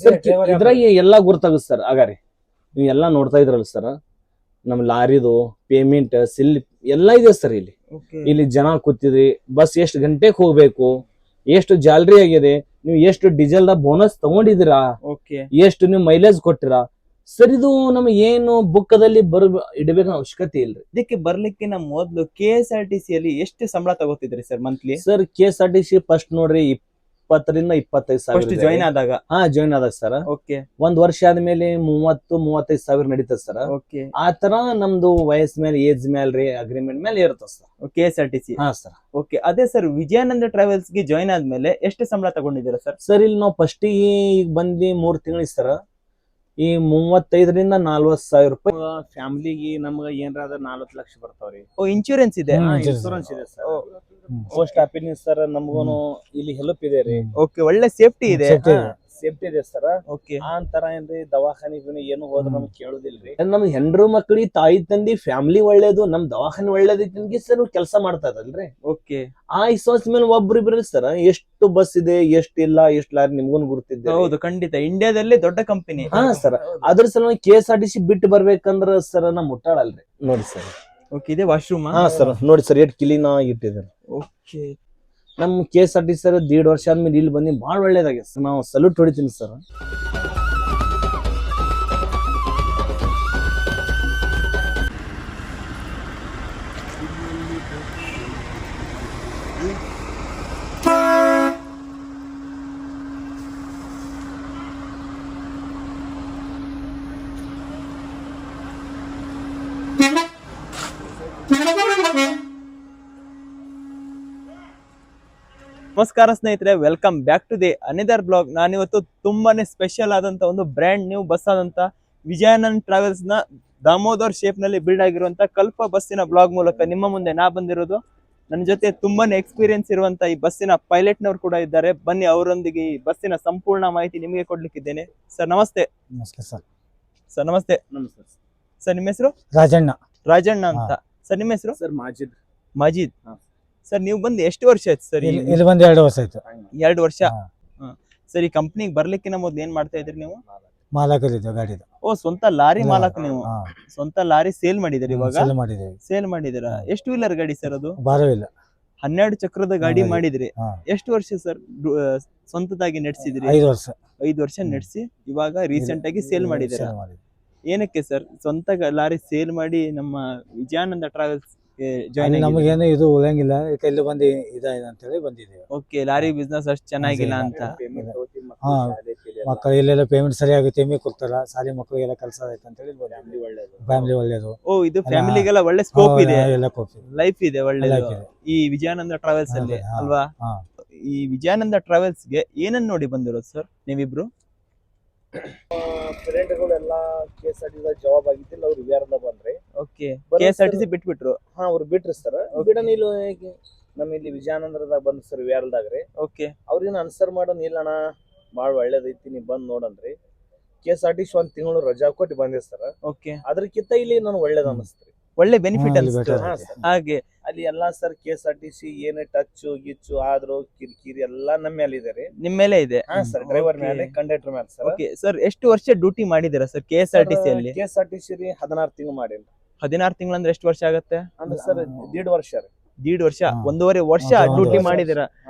Sir ಇದ್ರಾಗ ಎಲ್ಲಾ ಗುರ್ತಾಗುತ್ತೆ sir. ಆಗಾರಿ ನೀವು ಎಲ್ಲಾ ನೋಡ್ತಾ ಇದ್ರಲ್ಲ ಸರ್, ನಮ್ ಲಾರಿದು ಪೇಮೆಂಟ್ ಸಿಲ್ ಎಲ್ಲಾ ಇದೆ ಸರ್. ಇಲ್ಲಿ ಜನ ಕೂತಿದ್ರಿ, ಬಸ್ ಎಷ್ಟು ಗಂಟೆಗೆ ಹೋಗ್ಬೇಕು, ಎಷ್ಟು ಜಾಲರಿ ಆಗಿದೆ, ನೀವು ಎಷ್ಟು ಡೀಸೆಲ್ ದ ಬೋನಸ್ ತಗೊಂಡಿದ್ದೀರಾ, ಎಷ್ಟು ನೀವು ಮೈಲೇಜ್ ಕೊಟ್ಟಿರಾ ಸರ್. ಇದು ನಮ್ಗೆ ಏನು ಬುಕ್ಕದಲ್ಲಿ ಇಡಬೇಕ ಅವಶ್ಯಕತೆ ಇಲ್ರಿ. ಇದಕ್ಕೆ ಬರ್ಲಿಕ್ಕೆ ನಮ್ಮ ಮೊದ್ಲು KSRTC ಅಲ್ಲಿ ಎಷ್ಟು ಸಂಬಳ ತಗೋತಿದ್ರಿ sir monthly? Sir KSRTC first ನೋಡ್ರಿ 20 ರಿಂದ 25 ಸಾವಿರ ಜಾಯಿನ್ ಆದಾಗ. ಜಾಯಿನ್ ಆದಾಗ ಸರ್. ಒಂದ್ ವರ್ಷ ಆದ್ಮೇಲೆ 30-35 ಸಾವಿರ ನಡೀತದ ಸರ್. ಆ ತರ ನಮ್ದು ವಯಸ್ಸ ಮೇಲೆ ಏಜ್ ಮೇಲೆ ರೀ ಅಗ್ರಿಮೆಂಟ್ ಮೇಲೆ ಇರುತ್ತೆ ಸರ್ KSRTC. ಸರ್. ಅದೇ ಸರ್, ವಿಜಯಾನಂದ ಟ್ರಾವೆಲ್ಸ್ ಗೆ ಜಾಯಿನ್ ಆದ್ಮೇಲೆ ಎಷ್ಟು ಸಂಬಳ ತಗೊಂಡಿದ್ದೀರಾ ಸರ್? ಸರ್ ಇಲ್ಲಿ ನಾವು ಫಸ್ಟ್ ಈಗ ಬಂದಿ 3 ತಿಂಗಳಿಗೆ ಸರ್, ಈ 35 ರಿಂದ 40 ಸಾವಿರ ರೂಪಾಯಿ ಫ್ಯಾಮಿಲಿಗೆ ನಮ್ಗ ಏನಾರ 40 ಲಕ್ಷ ಬರ್ತಾವ್ರಿ. ಇನ್ಶೂರೆನ್ಸ್ ಇದೆ? ಇನ್ಶೂರೆನ್ಸ್ ಇದೆ ಸರ್. ಪೋಸ್ಟ್ ಆಫೀಸ್ ಸರ್ ನಮ್ಗೂನು ಇಲ್ಲಿ ಹೆಲ್ಪ್ ಇದೆ ರೀ. ಒಳ್ಳೆ ಸೇಫ್ಟಿ ಇದೆ. ಸೇಫ್ಟಿ ಇದೆ ಸರ್. ಆ ಅಂತರ ಏನ್ರಿ ದವಾಖಾನಿಗೂ ಏನು ಹೋದ್ರ ನಮ್ಗೆ ಕೇಳುದಿಲ್ರಿ. ನಮ್ ಹೆಂಡ್ರು ಮಕ್ಳಿಗೆ ತಾಯಿ ತಂದಿ ಫ್ಯಾಮಿಲಿ ಒಳ್ಳೇದು, ನಮ್ ದವಾಖಾನೆ ಒಳ್ಳೇದೈತಿ ಸರ್ ಕೆಲಸ ಮಾಡ್ತಾ ಇರಲ್ರಿ. ಆ ವಿಶ್ವಾಸ ಮೇಲೆ ಒಬ್ರಿಬ್ರಿ ಸರ್ ಎಷ್ಟು ಬಸ್ ಇದೆ, ಎಷ್ಟು ಇಲ್ಲ, ಎಷ್ಟು ಲಾರಿ ನಿಮ್ಗೂ ಗುರ್ತಿದ್ದೆ. ಹೌದು, ಖಂಡಿತ ಇಂಡಿಯಾದಲ್ಲಿ ದೊಡ್ಡ ಕಂಪನಿ. ಸರ್ ಅದ್ರ ಸಲುವಾಗಿ KSRTC ಬಿಟ್ಟು ಬರ್ಬೇಕಂದ್ರ ಸರ್ ನಾ ಮುಟ್ಟಾಳಲ್ರಿ. ನೋಡಿ ಸರ್, ಇದೆ ವಾಶ್ರೂಮ್. ಸರ್ ನೋಡಿ ಸರ್ ಎಷ್ಟು ಕ್ಲೀನ್ ಆಗಿಟ್ಟಿದ್ದಾರೆ. ನಮ್ KSRTC ಸರ್ 1.5 ವರ್ಷ ಆದ್ಮೇಲೆ ಇಲ್ಲಿ ಬಂದು ಭಾಳ ಒಳ್ಳೇದಾಗಿದೆ ಸರ್. ನಾವು ಸಲ್ಯೂಟ್ ಹೊಡಿತೀನಿ ಸರ್. ನಮಸ್ಕಾರ ಸ್ನೇಹಿತರೆ, welcome back to the another blog. ನಾನಿವತ್ತು ತುಂಬಾನೇ ಸ್ಪೆಷಲ್ ಆದಂತ ಒಂದು ಬ್ರ್ಯಾಂಡ್ ನ್ಯೂ ಬಸ್ ಆದಂತ ವಿಜಯಾನಂದ್ ಟ್ರಾವೆಲ್ಸ್ ನ ದಾಮೋದರ್ ಶೇಪ್ ನಲ್ಲಿ ಬಿಲ್ಡ್ ಆಗಿರುವಂತ ಕಲ್ಪ ಬಸ್ಸಿನ ಬ್ಲಾಗ್ ಮೂಲಕ ನಿಮ್ಮ ಮುಂದೆ ನಾ ಬಂದಿರೋದು. ನನ್ನ ಜೊತೆ ತುಂಬಾನೇ ಎಕ್ಸ್ಪೀರಿಯನ್ಸ್ ಇರುವಂತ ಈ ಬಸ್ಸಿನ ಪೈಲಟ್ ನವರು ಕೂಡ ಇದ್ದಾರೆ. ಬನ್ನಿ, ಅವರೊಂದಿಗೆ ಈ ಬಸ್ಸಿನ ಸಂಪೂರ್ಣ ಮಾಹಿತಿ ನಿಮಗೆ ಕೊಡ್ಲಿಕ್ಕಿದ್ದೇನೆ. ಸರ್ ನಮಸ್ತೆ. ನಮಸ್ತೆ ಸರ್. ಸರ್ ನಮಸ್ತೆ. ನಮಸ್ತೆ ಸರ್, ನಿಮ್ಮ ಹೆಸರು? ರಾಜಣ್ಣ ಅಂತ. ಸರ್ ನಿಮ್ಮ ಹೆಸರು? ಸರ್ ಮಾಜಿದ್. ಸರ್ ನೀವು ಬಂದು ಎಷ್ಟು ವರ್ಷ ಆಯ್ತು ಸರ್? ಇಲ್ಲಿ ಬಂದು 2 ವರ್ಷ ಆಯ್ತು. 2 ವರ್ಷ. ಸರ್ ಈ ಕಂಪ್ನಿಗೆ ಬರ್ಲಿಕ್ಕಿನ ಮೊದ್ಲು ಏನ್ ಮಾಡ್ತಾ ಇದ್ರಿ ನೀವು? ಮಾಲಕರಿದ್ದು ಗಾಡಿದು. ಸ್ವಂತ ಲಾರಿ ಮಾಲಕ ನೀವು? ಸ್ವಂತ ಲಾರಿ ಸೇಲ್ ಮಾಡಿದಿರಿ ಇವಾಗ? ಸೇಲ್ ಮಾಡಿದಿರಾ? ಎಷ್ಟು ವೀಲರ್ ಗಾಡಿ ಸರ್ ಅದು? 12 ಚಕ್ರದ ಗಾಡಿ ಮಾಡಿದ್ರಿ. ಎಷ್ಟು ವರ್ಷ ಸರ್ ಸ್ವಂತದಾಗಿ ನಡೆಸಿದ್ರಿ? 5 ವರ್ಷ ನಡೆಸಿ ಇವಾಗ ರೀಸೆಂಟ್ ಆಗಿ ಸೇಲ್ ಮಾಡಿದಿರಾ? ಏನಕ್ಕೆ ಸರ್ ಸ್ವಂತ ಲಾರಿ ಸೇಲ್ ಮಾಡಿ ನಮ್ಮ ವಿಜಯಾನಂದ ಟ್ರಾವೆಲ್ಸ್ ನಮಗೇನು ಇದು ಉಳಿಯಂಗಿಲ್ಲ, ಇಲ್ಲಿ ಬಂದು ಇದಾಗಿದೆ ಅಂತ ಹೇಳಿ ಬಂದಿದ್ದೀವಿ. ಓಕೆ, ಲಾರಿ ಬಿಸ್ನೆಸ್ ಅಷ್ಟು ಚೆನ್ನಾಗಿಲ್ಲ ಅಂತ. ಮಕ್ಕಳು ಇಲ್ಲೆಲ್ಲ ಪೇಮೆಂಟ್ ಸರಿಯಾಗಿ ತೆಮ್ಮಿ ಕೊಡ್ತಾರ, ಸಾಲಿ ಮಕ್ಕಳಿಗೆಲ್ಲ ಕೆಲಸ ಆಯ್ತು ಅಂತ ಹೇಳಿ ಫ್ಯಾಮಿಲಿ ಒಳ್ಳೇದು. ಇದು ಫ್ಯಾಮಿಲಿಗೆಲ್ಲ ಒಳ್ಳೆ ಸ್ಕೋಪ್ ಇದೆ, ಲೈಫ್ ಇದೆ, ಒಳ್ಳೆ ಲೈಫ್ ಈ ವಿಜಯಾನಂದ ಟ್ರಾವೆಲ್ಸ್ ಅಲ್ಲಿ ಅಲ್ವಾ? ಈ ವಿಜಯಾನಂದ ಟ್ರಾವೆಲ್ಸ್ ಗೆ ಏನನ್ನ ನೋಡಿ ಬಂದಿರೋದು ಸರ್ ನೀವಿಬ್ರು? ಫ್ರೆಂಡ್ಗಳೆಲ್ಲ KSRTC ಜಾಬ್ ಆಗಿದ್ದಿಲ್ಲ, ಅವ್ರು ವಿಆರ್ದ ಬಂದ್ರಿ. KSRTC ಬಿಟ್ಬಿಟ್ರು? ಅವ್ರು ಬಿಟ್ರಿ ಸರ್. ಬಿಡನ್ ಇಲ್ಲ ನಮ್ಮ ಇಲ್ಲಿ ವಿಜಯಾನಂದದಾಗ ಬಂದ್ ಸರ್ ವಿಆರ್ದಾಗ್ರಿ. ಅವ್ರಿನ ಆನ್ಸರ್ ಮಾಡೋನ್ ಇಲ್ಲಣ್ಣ ಬಾಳ ಒಳ್ಳೇದೈತಿ, ನೀ ಬಂದ್ ನೋಡನ್ರಿ. KSRTC 1 ತಿಂಗಳು ರಜಾ ಕೊಟ್ಟು ಬಂದೆ ಸರ್. ಅದ್ರಕ್ಕಿಂತ ಇಲ್ಲಿ ನನ್ ಒಳ್ಳೇದ್ ಅನಿಸ್ತ್ರಿ, ಒಳ್ಳೆ ಬೆನಿಫಿಟ್ ಅನ್ಸುತ್ತೆ. ಹಾಗೆ ಅಲ್ಲಿ ಎಲ್ಲಾ ಸರ್ KSRTC ಏನೇ ಟಚ್ ಗಿಚ್ಚು ಆದ್ರೂ ಕಿರಿಕಿರಿ ಎಲ್ಲಾ ನಮ್ಮ ಮೇಲೆ ಇದೆ ರೀ. ನಿಮ್ ಮೇಲೆ ಇದೆ? ಸರ್, ಡ್ರೈವರ್ ಮೇಲೆ, ಕಂಡಕ್ಟರ್ ಮೇಲೆ ಸರ್. ಸರ್ ಎಷ್ಟು ವರ್ಷ ಡ್ಯೂಟಿ ಮಾಡಿದಿರಾ ಸರ್ KSRTC ಅಲ್ಲಿ? KSRTC ರೀ 16 ತಿಂಗಳು ಮಾಡೇನ್ರಿ. 16 ತಿಂಗಳು ಅಂದ್ರೆ ಎಷ್ಟು ವರ್ಷ ಆಗತ್ತೆ? ಅಂದ್ರೆ ಸರ್ 1.5 ವರ್ಷ ರೀ. 1.5 ವರ್ಷ, 1.5 ವರ್ಷ ಡ್ಯೂಟಿ ಮಾಡಿದಿರ.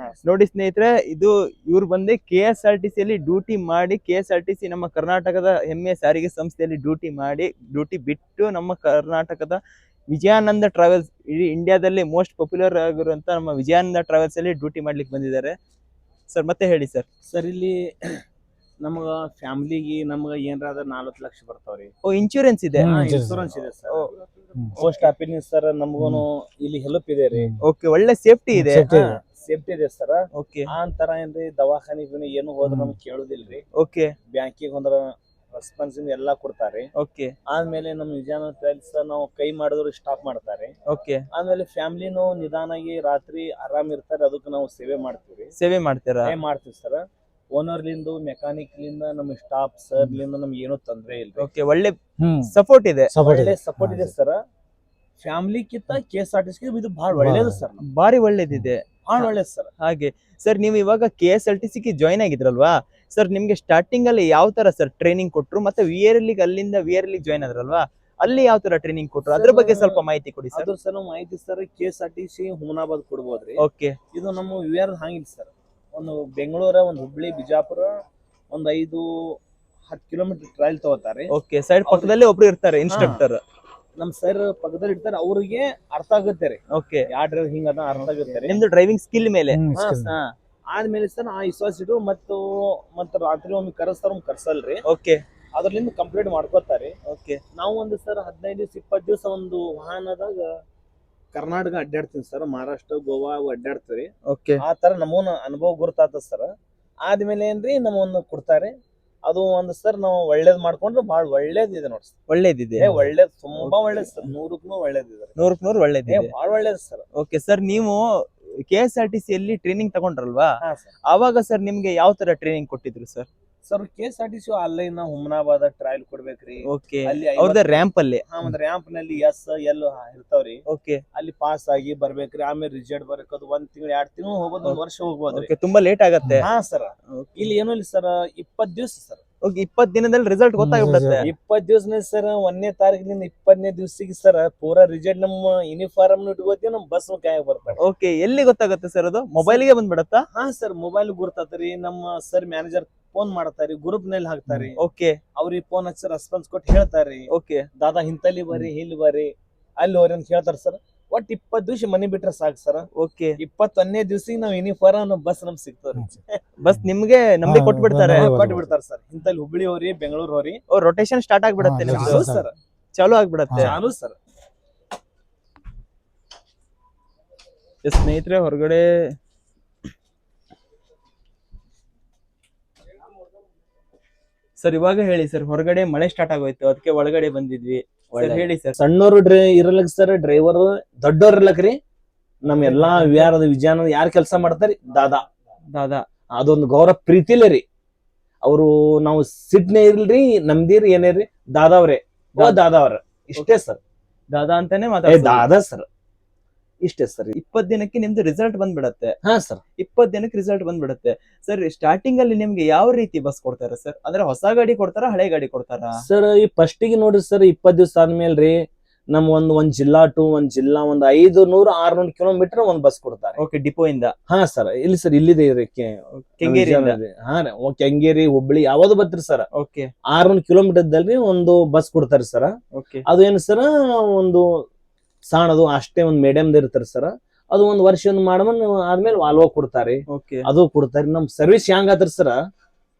ನೋಡಿ ಸ್ನೇಹಿತರೆ, ಇದು ಇವ್ರು ಬಂದು KSRTC ಅಲ್ಲಿ ಡ್ಯೂಟಿ ಮಾಡಿ, KSRTC ನಮ್ಮ ಕರ್ನಾಟಕದ ಹೆಮ್ಮೆಯ ಸಾರಿಗೆ ಸಂಸ್ಥೆಯಲ್ಲಿ ಡ್ಯೂಟಿ ಬಿಟ್ಟು ನಮ್ಮ ಕರ್ನಾಟಕದ ವಿಜಯಾನಂದ ಟ್ರಾವೆಲ್ಸ್, ಇಡೀ ಇಂಡಿಯಾದಲ್ಲಿ ಮೋಸ್ಟ್ ಪಾಪ್ಯುಲರ್ ಆಗಿರುವಂತ ನಮ್ಮ ವಿಜಯಾನಂದ ಟ್ರಾವೆಲ್ಸ್ ಅಲ್ಲಿ ಡ್ಯೂಟಿ ಮಾಡ್ಲಿಕ್ಕೆ ಬಂದಿದ್ದಾರೆ. ಸರ್ ಮತ್ತೆ ಹೇಳಿ ಸರ್. ಸರ್ ಇಲ್ಲಿ ನಮಗ ಫ್ಯಾಮಿಲಿಗೆ ನಮ್ಗ ಏನಾರ 40 ಲಕ್ಷ ಬರ್ತಾವ್ರಿ. ಇನ್ಶೂರೆನ್ಸ್ ಇದೆ? ಇನ್ಶೂರೆನ್ಸ್ ಇದೆ ಸರ್. ಪೋಸ್ಟ್ ಆಫೀಸ್ ಸರ್ ನಮ್ಗೂನು ಇಲ್ಲಿ ಹೆಲ್ಪ್ ಇದೆ ರೀ. ಒಳ್ಳೆ ಸೇಫ್ಟಿ ಇದೆ. ಸೇಫ್ಟಿ ಇದೆ ಸರ್. ಆ ಅಂತರ ಏನ್ರಿ ದವಾಖಾನಿಗೂ ಏನು ಹೋದ್ರ ನಮ್ಗೆ ಕೇಳುದಿಲ್ರಿ. ಬ್ಯಾಂಕಿಗೆ ಹೋದ್ರ ರೆಸ್ಪಾನ್ಸಿವ್ ಎಲ್ಲಾ ಕೊಡ್ತಾರೆ. ಆದ್ಮೇಲೆ ನಮ್ಮ ವಿಜಯಾನಂದ ಟ್ರಾವೆಲ್ಸ್ ನಾವು ಕೈ ಮಾಡಿದ್ರು ಸ್ಟಾಪ್ ಮಾಡ್ತಾರೆ. ಆಮೇಲೆ ಫ್ಯಾಮಿಲಿನೂ ನಿಧಾನಾಗಿ ರಾತ್ರಿ ಆರಾಮ್ ಇರ್ತಾರೆ, ಅದಕ್ಕೆ ನಾವು ಸೇವೆ ಮಾಡ್ತೀವಿ ಸರ್. ಓನರ್ಲಿಂದ, ಮೆಕ್ಯಾನಿಕ್ ಲಿಂದ, ನಮ್ಮ ಸ್ಟಾಫ್ ಸರ್ ಲಿಂದ ನಮ್ಗೆ ಏನೋ ತೊಂದ್ರೆ ಇಲ್ಲ. ಒಳ್ಳೆ ಸಪೋರ್ಟ್ ಇದೆ. ಸಪೋರ್ಟ್ ಇದೆ ಸರ್. ಫ್ಯಾಮಿಲಿಕ್ಕಿಂತ KSRTC ಇದು ಬಹಳ ಒಳ್ಳೇದು ಸರ್. ಬಾರಿ ಒಳ್ಳೇದಿದೆ, ಬಹಳ ಒಳ್ಳೇದು ಸರ್. ಹಾಗೆ ಸರ್, ನೀವು ಇವಾಗ KSRTC ಗೆ ಜಾಯ್ನ್ ಆಗಿದ್ರಲ್ವಾ, ಸರ್ ನಿಮ್ಗೆ ಸ್ಟಾರ್ಟಿಂಗ್ ಅಲ್ಲಿ ಯಾವ ತರ ಸರ್ ಟ್ರೈನಿಂಗ್ ಕೊಟ್ರು, ಮತ್ತೆ VRL ಅಲ್ಲಿಂದ VRL ಜಾಯ್ನ್ ಆದ್ರಲ್ವಾ, ಅಲ್ಲಿ ಯಾವ ತರ ಟ್ರೈನಿಂಗ್ ಕೊಟ್ರು, ಅದ್ರ ಬಗ್ಗೆ ಸ್ವಲ್ಪ ಮಾಹಿತಿ ಕೊಡಿ ಸರ್. ಅದ್ರ ಸರ್ ಮಾಹಿತಿ ಸರ್ KSRTC ಹುಮನಾಬಾದ್ ಕೊಡ್ಬೋದ್ರಿ. ಓಕೆ. ಇದು ನಮ್ಮ ವಿಆರ್ ಹಂಗಿಲ್ಲ ಸರ್. ಒಂದು ಬೆಂಗಳೂರ, ಒಂದು ಹುಬ್ಳಿ, ಬಿಜಾಪುರ, ಒಂದು 5-10 ಕಿಲೋಮೀಟರ್ ಟ್ರಯಲ್ ತಗೋತಾರೆ. ಓಕೆ. ಸೈಡ್ ಪಕ್ಕದಲ್ಲಿ ಒಬ್ರು ಇರ್ತಾರೆ ಇನ್ಸ್ಟ್ರಕ್ಟರ್. ನಮ್ ಸರ್ ಪಕ್ಕದಲ್ಲಿ ಇರ್ತಾರೆ, ಅವ್ರಿಗೆ ಅರ್ಥ ಆಗುತ್ತೆ ರೀ. ಓಕೆ. ಯಾವ ಡ್ರೈವರ್ ಹಿಂಗದ ಅರ್ಥ ಆಗುತ್ತೆ. ನಿಮ್ದು ಡ್ರೈವಿಂಗ್ ಸ್ಕಿಲ್ ಮೇಲೆ. ಆದ್ಮೇಲೆ ಸರ್ ಆ ವಿಶ್ವಾಸ ಇಟ್ಟು ಮತ್ತು ರಾತ್ರಿ ಒಮ್ಮೆ ಕರೆಸ್ತಾರ, ಒಮ್ಮೆ ಕರ್ಸಲ್ರಿ. ಓಕೆ. ಅದ್ರಲ್ಲಿಂದ ಕಂಪ್ಲೀಟ್ ಮಾಡ್ಕೋತಾರೆ. ಓಕೆ. ನಾವು ಒಂದು ಸರ್ 15-20 ದಿವಸ ಒಂದು ವಾಹನದಾಗ ಕರ್ನಾಟಕ ಅಡ್ಡಾಡ್ತೀವಿ ಸರ್, ಮಹಾರಾಷ್ಟ್ರ, ಗೋವಾ ಅಡ್ಡಾಡ್ತೀವಿ. ಓಕೆ. ಆ ತರ ನಮ್ಮನ್ನ ಅನುಭವ ಗುರುತಾತ ಸರ್. ಆದ್ಮೇಲೆ ಏನ್ರಿ ನಮ್ಮನ್ನ ಕೊಡ್ತಾರೆ. ಅದು ಒಂದು ಸರ್ ನಾವು ಒಳ್ಳೇದ್ ಮಾಡ್ಕೊಂಡ್ರೆ ಬಹಳ ಒಳ್ಳೇದಿದೆ ನೋಡಿ ಸರ್. ಒಳ್ಳೇದಿದೆ. ಒಳ್ಳೇದ್, ತುಂಬಾ ಒಳ್ಳೇದ್ ಸರ್. 100ಕ್ಕೆ 100 ಒಳ್ಳೇದಿದೆ. 100ಕ್ಕೆ 100 ಒಳ್ಳೇದಿದೆ. ಬಹಳ ಒಳ್ಳೇದ್ ಸರ್. ಓಕೆ ಸರ್, ನೀವು KSRTC ಅಲ್ಲಿ ಟ್ರೈನಿಂಗ್ ತಗೊಂಡ್ರಲ್ವಾ, ಹಾ ಸರ್. ಅವಾಗ ಸರ್ ನಿಮ್ಗೆ ಯಾವ ತರ ಟ್ರೈನಿಂಗ್ ಕೊಟ್ಟಿದ್ರು ಸರ್? ಸರ್ KSRTC ಅಲ್ಲೇ ಹುಮನಾಬಾದ್ ಟ್ರಯಲ್ ಕೊಡ್ಬೇಕ್ರಿ. ಓಕೆ. ಅಲ್ಲಿ ಅವ್ರದ ರ್ಯಾಂಪ್ ಅಲ್ಲಿ. ಒಂದು ರ್ಯಾಂಪ್ ನಲ್ಲಿ SL ಇರ್ತಾವ್ರಿ. ಓಕೆ. ಅಲ್ಲಿ ಪಾಸ್ ಆಗಿ ಬರ್ಬೇಕ್ರಿ. ಆಮೇಲೆ ರಿಸಲ್ಟ್ ಬರ್ಬೇಕು. 1 ತಿಂಗಳು 2 ತಿಂಗಳು ಹೋಗೋದು, 1 ವರ್ಷ ಹೋಗ್ಬೋದ್ರಿ. ಓಕೆ. ತುಂಬಾ ಲೇಟ್ ಆಗತ್ತೆ. ಹಾ ಸರ್. ಇಲ್ಲಿ ಏನೂ ಇಲ್ಲ ಸರ್, 20 ದಿವಸ ಸರ್. ಓಕೆ. 20 ದಿನದಲ್ಲಿ ರಿಸಲ್ಟ್ ಗೊತ್ತಾಗ್ಬಿಡುತ್ತೆ. 20 ದಿವಸನೇ ಸರ್. 1ನೇ ತಾರೀಕಿನಿಂದ 20ನೇ ದಿವಸಿಗೆ ಸರ್ ಪೂರಾ ರಿಸಲ್ಟ್ ನಮ್ಮ ಯೂನಿಫಾರ್ಮ್ ಇಟ್ಕೋತೀವಿ, ನಮ್ಮ ಬಸ್ ಕಾಯಾಗ ಬರ್ತಾರೆ. ಓಕೆ. ಎಲ್ಲಿ ಗೊತ್ತಾಗುತ್ತೆ ಸರ್ ಅದು? ಮೊಬೈಲ್ಗೆ ಬಂದ್ಬಿಡತ್ತಾ? ಹಾ ಸರ್, ಮೊಬೈಲ್ ಗುರ್ತಾತ್ರಿ. ನಮ್ಮ ಸರ್ ಮ್ಯಾನೇಜರ್ ಫೋನ್ ಮಾಡ್ತಾರಿ, ಗ್ರೂಪ್ ನಲ್ಲಿ ಹಾಕ್ತಾರಿ. ಓಕೆ. ಅವ್ರಿಗೆ ಫೋನ್ ಹಚ್ಚಿ ರೆಸ್ಪಾನ್ಸ್ ಕೊಟ್ಟು ಹೇಳ್ತಾರಿ. ಓಕೆ. ದಾದಾ ಇಂತಲ್ಲಿ ಬರ್ರಿ, ಇಲ್ಲಿ ಬರ್ರಿ, ಅಲ್ಲಿ ಹೋರಿ ಅಂತ ಹೇಳ್ತಾರ ಸರ್. ಒಟ್ಟು 20 ದಿವಸ ಮನೆ ಬಿಟ್ರೆ ಸಾಕು ಸರ್. ಓಕೆ. 21ನೇ ದಿವಸಿಗೆ ನಾವ್ ಯೂನಿಫಾರ್ಮ್ ಬಸ್ ನಮ್ಗೆ ಸಿಗ್ತಾವ್ರಿ. ಬಸ್ ನಿಮ್ಗೆ ನಮ್ಗೆ ಕೊಟ್ಬಿಡ್ತಾರೆ. ಕೊಟ್ಬಿಡ್ತಾರ ಸರ್. ಇಂತಲ್ಲಿ ಹುಬ್ಳಿ ಹೋರಿ, ಬೆಂಗಳೂರು ಹೋರಿ. ರೊಟೇಷನ್ ಸ್ಟಾರ್ಟ್ ಆಗ್ಬಿಡತ್ತೆ ನಿಮ್ದು ಸರ್. ಚಾಲು ಆಗ್ಬಿಡತ್ತೆ. ಚಾಲು ಸರ್. ಸ್ನೇಹಿತರೆ, ಹೊರಗಡೆ ಸರ್ ಇವಾಗ ಹೇಳಿ ಸರ್, ಹೊರಗಡೆ ಮಳೆ ಸ್ಟಾರ್ಟ್ ಆಗೋಯ್ತು, ಅದಕ್ಕೆ ಒಳಗಡೆ ಬಂದಿದ್ವಿ. ಸರ್ ಹೇಳಿ ಸರ್. ಸಣ್ಣವ್ರು ಇರಲಕ್ ಸರ್, ಡ್ರೈವರ್ ದೊಡ್ಡವ್ರ ಇರ್ಲಕ್ರಿ. ನಮ್ ಎಲ್ಲಾ ವಿಜಯನ ಯಾರು ಕೆಲಸ ಮಾಡ್ತಾರಿ, ದಾದಾ. ಅದೊಂದು ಗೌರವ ಪ್ರೀತಿಲೇ ರೀ. ಅವರು ನಾವು ಸಿಟ್ನೇ ಇರ್ಲ್ರಿ, ನಮ್ದಿರಿ ಏನೇರಿ ದಾದಾವ್ರೆ. ದಾದಾವ್ರ ಇಷ್ಟೇ ಸರ್. ದಾದಾ ಅಂತಾನೆ ಮಾತಾಡ. ದಾದಾ ಸರ್, ಇಷ್ಟೇ ಸರ್. 20 ದಿನಕ್ಕೆ ನಿಮ್ದು ರಿಸಲ್ಟ್ ಬಂದ್ಬಿಡತ್ತೆ. ಹಾ ಸರ್. 20 ದಿನಕ್ಕೆ ರಿಸಲ್ಟ್ ಬಂದ್ಬಿಡತ್ತೆ. ಸರ್ ಸ್ಟಾರ್ಟಿಂಗ್ ಅಲ್ಲಿ ನಿಮ್ಗೆ ಯಾವ ರೀತಿ ಬಸ್ ಕೊಡ್ತಾರೆ ಸರ್? ಅಂದ್ರೆ ಹೊಸ ಗಾಡಿ ಕೊಡ್ತಾರ, ಹಳೆ ಗಾಡಿ ಕೊಡ್ತಾರ ಸರ್? ಈ ಫಸ್ಟಿಗೆ ನೋಡ್ರಿ ಸರ್, 20 ದಿವಸ ಆದ್ಮೇಲ್ರಿ ನಮ್ ಒಂದ್ ಜಿಲ್ಲಾ ಟು ಒಂದ್ ಜಿಲ್ಲಾ, ಒಂದ್ 500-600 ಕಿಲೋಮೀಟರ್ ಒಂದ್ ಬಸ್ ಕೊಡ್ತಾರೆ. ಓಕೆ. ಡಿಪೋ ಇಂದ. ಹಾ ಸರ್. ಇಲ್ಲಿ ಸರ್ ಇಲ್ಲಿದೆ ಕೆಂಗೇರಿ. ಹಾ ರೀ, ಕೆಂಗೇರಿ, ಹುಬ್ಳಿ ಯಾವ್ದು ಬತ್ರಿ ಸರ್. ಓಕೆ. 600 ಕಿಲೋಮೀಟರ್ ದಲ್ರಿ ಒಂದು ಬಸ್ ಕೊಡ್ತಾರೆ ಸರ್. ಓಕೆ. ಅದು ಏನು ಸರ್, ಒಂದು ಸಣ್ಣದು ಅಷ್ಟೇ, ಒಂದ್ ಮೀಡಿಯಂ ಇರ್ತಾರೆ ಸರ್. ಅದು ಒಂದ್ ವರ್ಷ ಆದ್ಮೇಲೆ ವಾಲ್ವೋ ಕೊಡ್ತಾರೆ. ಓಕೆ. ಅದು ಕೊಡ್ತಾರೆ. ನಮ್ ಸರ್ವಿಸ್ ಹೆಂಗ್ ಆದ್ರಿ ಸರ್,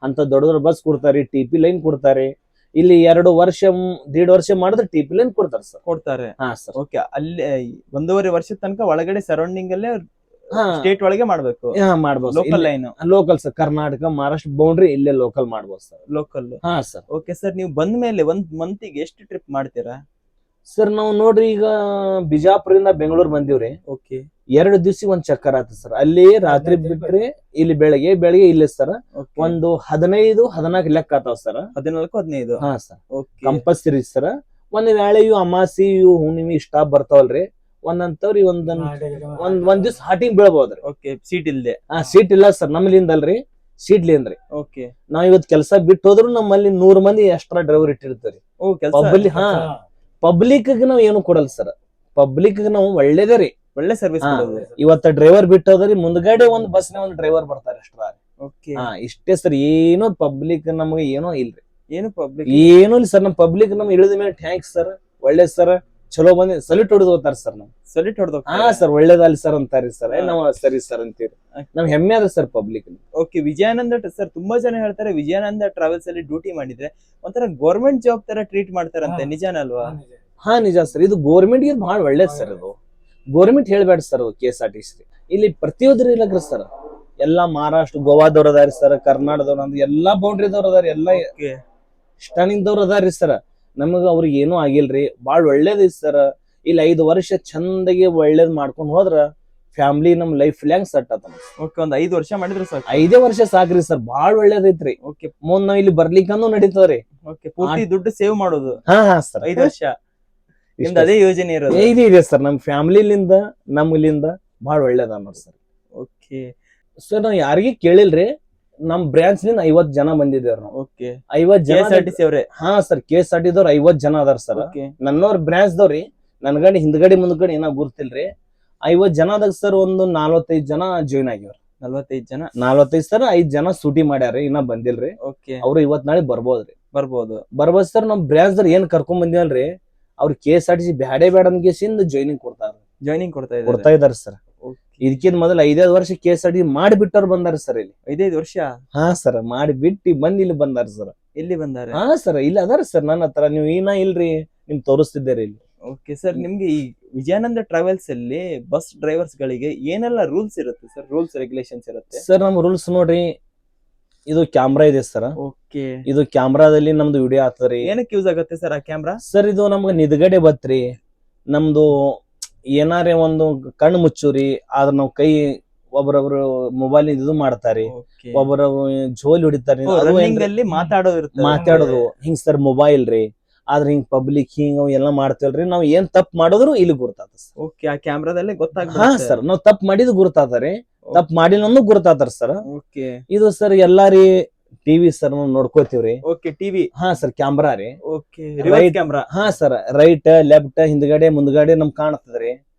ಅಂತ ದೊಡ್ಡ ಬಸ್ ಕೊಡ್ತಾರೆ. TP ಲೈನ್ ಕೊಡ್ತಾರೆ. ಇಲ್ಲಿ 2 ವರ್ಷ 1.5 ವರ್ಷ ಮಾಡಿದ್ರೆ TP ಲೈನ್ ಕೊಡ್ತಾರೆ ಸರ್. ಕೊಡ್ತಾರೆ. ಹಾ ಸರ್. ಓಕೆ. ಅಲ್ಲಿ 1.5 ವರ್ಷದ ತನಕ ಒಳಗಡೆ ಸರೌಂಡಿಂಗ್ ಅಲ್ಲೇ ಸ್ಟೇಟ್ ಒಳಗೆ ಮಾಡ್ಬೇಕು. ಮಾಡ್ಬೋದು. Local line. Local sir. Karnataka, Maharashtra boundary ಇಲ್ಲೇ ಲೋಕಲ್ ಮಾಡ್ಬೋದು ಸರ್. ಲೋಕಲ್. ಹಾ ಸರ್. ಓಕೆ ಸರ್, ನೀವು ಬಂದ ಮೇಲೆ ಒಂದ್ ಮಂತಿಗೆ ಎಷ್ಟು ಟ್ರಿಪ್ ಮಾಡ್ತೀರಾ ಸರ್? ನಾವು ನೋಡ್ರಿ, ಈಗ ಬಿಜಾಪುರಿಂದ ಬೆಂಗಳೂರು ಬಂದಿವ್ರಿ. ಓಕೆ. 2 ದಿವಸಿಗೆ ಒಂದ್ ಚಕ್ಕರ್ ಆತ ಸರ್. ಅಲ್ಲಿ ರಾತ್ರಿ ಬಿಟ್ರಿ, ಇಲ್ಲಿ ಬೆಳಗ್ಗೆ ಇಲ್ಲೇ ಸರ್. ಒಂದು 15-14 ಲೆಕ್ಕ ಆತಾವ ಸರ್. 14-15. ಹಾ ಸರ್. ಓಕೆ. Compulsory sir. ಒಂದ್ ವೇಳೆ ಇವು ಅಮಾಸಿ, ಇವು ಹುಣ್ಣಿಮೆ ಸ್ಟಾಪ್ ಬರ್ತಾವಲ್ರಿ, ಒಂದಂತವ್ರಿ ಒಂದ್ ದಿವ್ಸ ಹಾಟಿಂಗ್ ಬೀಳ್ಬೋದ್ರಿ. ಓಕೆ. ಸೀಟ್ ಇಲ್ದೆ. ಸೀಟ್ ಇಲ್ಲ ಸರ್ ನಮ್ಮಲಿಂದಲ್ರಿ, ಸೀಟ್ಲಿಂದ್ರಿ. ಓಕೆ. ನಾವ್ ಇವತ್ ಕೆಲಸ ಬಿಟ್ಟು ಹೋದ್ರು ನಮ್ಮಲ್ಲಿ 100 ಮಂದಿ ಎಕ್ಸ್ಟ್ರಾ ಡ್ರೈವರ್ ಇಟ್ಟಿರ್ತೀವಿ. ಪಬ್ಲಿಕ್ ನಾವ್ ಏನು ಕೊಡಲ್ಲ ಸರ್. ಪಬ್ಲಿಕ್ ನಾವು ಒಳ್ಳೇದೇ ರೀ, ಒಳ್ಳೆ ಸರ್ವಿಸ್. ಇವತ್ತ ಡ್ರೈವರ್ ಬಿಟ್ಟು ಹೋದ್ರಿ, ಮುಂದ್ಗಡೆ ಒಂದ್ ಬಸ್ನ ಒಂದ್ ಡ್ರೈವರ್ ಬರ್ತಾರೆ ಅಷ್ಟ್ರ. ಓಕೆ. ಇಷ್ಟೇ ಸರ್. ಏನೋ ಪಬ್ಲಿಕ್ ನಮ್ಗೆ ಏನೋ ಇಲ್ರಿ. ಏನು ಪಬ್ಲಿಕ್ ಏನೂ ಇಲ್ಲ ಸರ್. ನಮ್ ಪಬ್ಲಿಕ್ ನಮ್ ಇಳಿದ ಮೇಲೆ ಥ್ಯಾಂಕ್ಸ್ ಸರ್, ಒಳ್ಳೆ ಸರ್, ಚಲೋ ಬಂದಿ ಸಲ್ಯೂಟ್ ಹೊಡೆದು ಹೋಗ್ತಾರ ಸರ್. ನಮ್ ಸಲ್ಯೂಟ್ ಹೊಡೆದು. ಹಾ ಸರ್, ಒಳ್ಳೇದಲ್ಲ ಸರ್ ಅಂತಾರಿ ಸರ್. ನಾವು ಸರಿ ಸರ್ ಅಂತೀರಿ. ನಮ್ ಹೆಮ್ಮೆ ಅದ sir public. Okay. Vijayananda sir, ತುಂಬಾ ಜನ ಹೇಳ್ತಾರೆ ವಿಜಯಾನಂದ ಟ್ರಾವೆಲ್ಸ್ ಅಲ್ಲಿ ಡ್ಯೂಟಿ ಮಾಡಿದ್ರೆ ಒಂಥರ ಗೌರ್ಮೆಂಟ್ ಜಾಬ್ ತರ ಟ್ರೀಟ್ ಮಾಡ್ತಾರಂತೆ, ನಿಜಾನಲ್ವಾ? ಹಾ ನಿಜ ಸರ್. ಇದು ಗೌರ್ಮೆಂಟ್ ಗೆ ಬಹಳ ಒಳ್ಳೇದ್ ಸರ್. ಇದು ಗೌರ್ಮೆಂಟ್ ಹೇಳ್ಬೇಡ ಸರ್. KSRTC ಇಲ್ಲಿ ಪ್ರತಿಯೊಂದ್ರ ಇಲ್ಲಕ್ರಿ ಸರ್. ಎಲ್ಲಾ ಮಹಾರಾಷ್ಟ್ರ, ಗೋವಾದವ್ರ ಅದಾರಿ ಸರ್, ಕರ್ನಾಟಕದವ್ರ ಎಲ್ಲಾ ಬೌಂಡ್ರಿದವ್ರ ಅದಾರಿ, ಎಲ್ಲಾ ಸ್ಟಾನಿಂಗ್ದವ್ರ ಅದಾರಿ ಸರ್. ನಮಗ ಅವ್ರಿಗೆ ಏನೂ ಆಗಿಲ್ರಿ. ಬಾಳ್ ಒಳ್ಳೇದೈತಿ ಸರ್. ಇಲ್ಲಿ 5 ವರ್ಷ ಚಂದಗೆ ಒಳ್ಳೇದ್ ಮಾಡ್ಕೊಂಡ್ ಹೋದ್ರ ಫ್ಯಾಮಿಲಿ ನಮ್ ಲೈಫ್ ಲ್ಯಾಂಗ್ ಸೆಟ್ ಆತ. ಓಕೆ. ಒಂದ್ 5 ವರ್ಷ ಮಾಡಿದ್ರೆ ಸಾಕು. 5 ವರ್ಷ ಸಾಕ್ರಿ ಸರ್. ಬಾಳ್ ಒಳ್ಳೇದೈತ್ರಿ. ಓಕೆ. ಮುಂದ್ ನಾವ್ ಇಲ್ಲಿ ಬರ್ಲಿಕ್ಕಂದು ನಡೀತದ್ರಿ. ಓಕೆ. ಪೂರ್ತಿ ದುಡ್ಡು ಸೇವ್ ಮಾಡೋದು. ಹಾ ಸರ್. 5 ವರ್ಷ ನಿಮ್ದು ಅದೇ ಯೋಜನೆ ಇರೋದು. ಇದೆ ಸರ್. ನಮ್ ಫ್ಯಾಮಿಲಿಲಿಂದ ನಮ್ಲಿಂದ ಬಾಳ್ ಒಳ್ಳೇದ ನೋಡಿ ಸರ್. Okay sir. ನಾವ್ ಯಾರಿಗೂ ಕೇಳಿಲ್ರಿ, ನಮ್ ಬ್ರಾಂಚ್ ನಿಂದ 50 ಜನ ಬಂದಿದ್ದೇವ್ರ ನಾವು. ಓಕೆ 50 ಜನ KSRTC ಅವರೇ. ಹಾ ಸರ್ KSRTC ದವ್ರ 50 ಜನ ಅದಾರ ಸರ್. ಓಕೆ ನನ್ನವ್ರ ಬ್ರಾಂಚ್ ದವ್ರಿ ನನ್ಗಡೆ ಹಿಂದ್ಗಡೆ ಮುಂದ್ಗಡೆ ಏನೋ ಗುರ್ತಿಲ್ರಿ. 50 ಜನದಾಗ ಸರ್ ಒಂದು 45 ಜನ ಜಾಯಿನ್ ಆಗ್ಯಾರ. 45 ಜನ 45 ಸರ್ 5 ಜನ ಸೂಟಿ ಮಾಡ್ಯಾರ ಇನ್ನ ಬಂದಿಲ್ರಿ. ಓಕೆ ಅವ್ರು ಇವತ್ ನಾಳೆ ಬರ್ಬೋದ್ರಿ. ಬರ್ಬೋದು ಸರ್ ನಮ್ ಬ್ರಾಂಚ್ ದವ್ರ ಏನ್ ಕರ್ಕೊಂಡ್ ಬಂದಿವಲ್ರಿ ಅವ್ರ KSRTC ಬ್ಯಾಡೇ ಬೇಡ ಅನ್ಕೇಸಿಂದ ಜಾಯಿನಿಂಗ್ ಜಾಯ್ನಿಂಗ್ ಕೊಡ್ತಾ ಕೊಡ್ತಾ ಇದಾರೆ ಸರ್. ಇದಕ್ಕಿಂತ ಮೊದಲ 5 ವರ್ಷ KSRTC ಮಾಡಿಬಿಟ್ಟವ್ರು ಬಂದಾರ ಸರ್ ಇಲ್ಲಿ. 5 ವರ್ಷ ಹಾ ಸರ್ ಮಾಡಿ ಬಿಟ್ಟು ಬಂದ್ ಇಲ್ಲಿ ಬಂದಾರ ಸರ್. ಇಲ್ಲಿ ಬಂದಾರೆ. ಹಾ ಸರ್ ಇಲ್ಲಿ ಅದಾರ ಸರ್ ನನ್ನ ಹತ್ರ. ನೀವು ಏನ ಇಲ್ರಿ ನಿಮ್ ತೋರಿಸ್ತಿದ್ದೀರಿ ಇಲ್ಲಿ. ಓಕೆ ಸರ್, ನಿಮ್ಗೆ ಈ ವಿಜಯಾನಂದ ಟ್ರಾವೆಲ್ಸ್ ಅಲ್ಲಿ ಬಸ್ ಡ್ರೈವರ್ಸ್ ಗಳಿಗೆ ಏನೆಲ್ಲ ರೂಲ್ಸ್ ಇರುತ್ತೆ ಸರ್? ರೂಲ್ಸ್ ರೆಗ್ಯುಲೇಷನ್ಸ್ ಇರುತ್ತೆ ಸರ್. ನಮ್ ರೂಲ್ಸ್ ನೋಡ್ರಿ, ಇದು ಕ್ಯಾಮ್ರಾ ಇದೆ ಸರ್. ಓಕೆ, ಇದು ಕ್ಯಾಮ್ರಾದಲ್ಲಿ ನಮ್ದು ವಿಡಿಯೋ ಆಗ್ತದ್ರಿ. ಏನಕ್ಕೆ ಯೂಸ್ ಆಗುತ್ತೆ ಸರ್ ಆ ಕ್ಯಾಮ್ರಾ? ಸರ್ ಇದು ನಮ್ಗೆ ನಿದ್ಗಡೆ ಬತ್ರಿ, ನಮ್ದು ಏನಾರೇ ಒಂದು ಕಣ್ಣು ಮುಚ್ಚುರಿ ಆದ್ರ ನಾವ್ ಕೈ ಒಬ್ಬರೊಬ್ರು ಮೊಬೈಲ್ ಇದು ಮಾಡ್ತಾರಿ, ಒಬ್ಬರೊಬ್ರು ಜೋಲಿ ಹೊಡಿತಾರಿ, ಮಾತಾಡೋದು ಹಿಂಗ್ ಸರ್ ಮೊಬೈಲ್ ರೀ. ಆದ್ರ ಹಿಂಗ್ ಪಬ್ಲಿಕ್ ಹಿಂಗ್ ಎಲ್ಲಾ ಮಾಡ್ತೇವ್ರಿ. ನಾವ್ ಏನ್ ತಪ್ಪು ಮಾಡಿದ್ರು ಇಲ್ಲಿ ಗುರ್ತಾತ. ಓಕೆ, ಆ ಕ್ಯಾಮ್ರಾದಲ್ಲಿ ಗೊತ್ತಾಗ್ತದೆ. ಹಾ ಸರ್, ನಾವ್ ತಪ್ಪು ಮಾಡಿದ್ ಗುರ್ತಾತಾರಿ, ತಪ್ಪು ಮಾಡಿಲ್ಲ ಗುರ್ತಾತಾರ ಸರ್. ಓಕೆ, ಇದು ಸರ್ ಎಲ್ಲಾರಿ ಟಿವಿ ಸರ್ ನಾವ್ ನೋಡ್ಕೋತೀವ್ರಿ. Okay, TV. ಹಾ ಸರ್, ಕ್ಯಾಮ್ರಾ ರೀ. Okay, reverse camera. ಹಾ ಸರ್, ರೈಟ್ ಲೆಫ್ಟ್ ಹಿಂದ್ಗಡೆ ಮುಂದ್ಗಡೆ ನಮ್ಗ್ ಕಾಣತದ್ರಿ.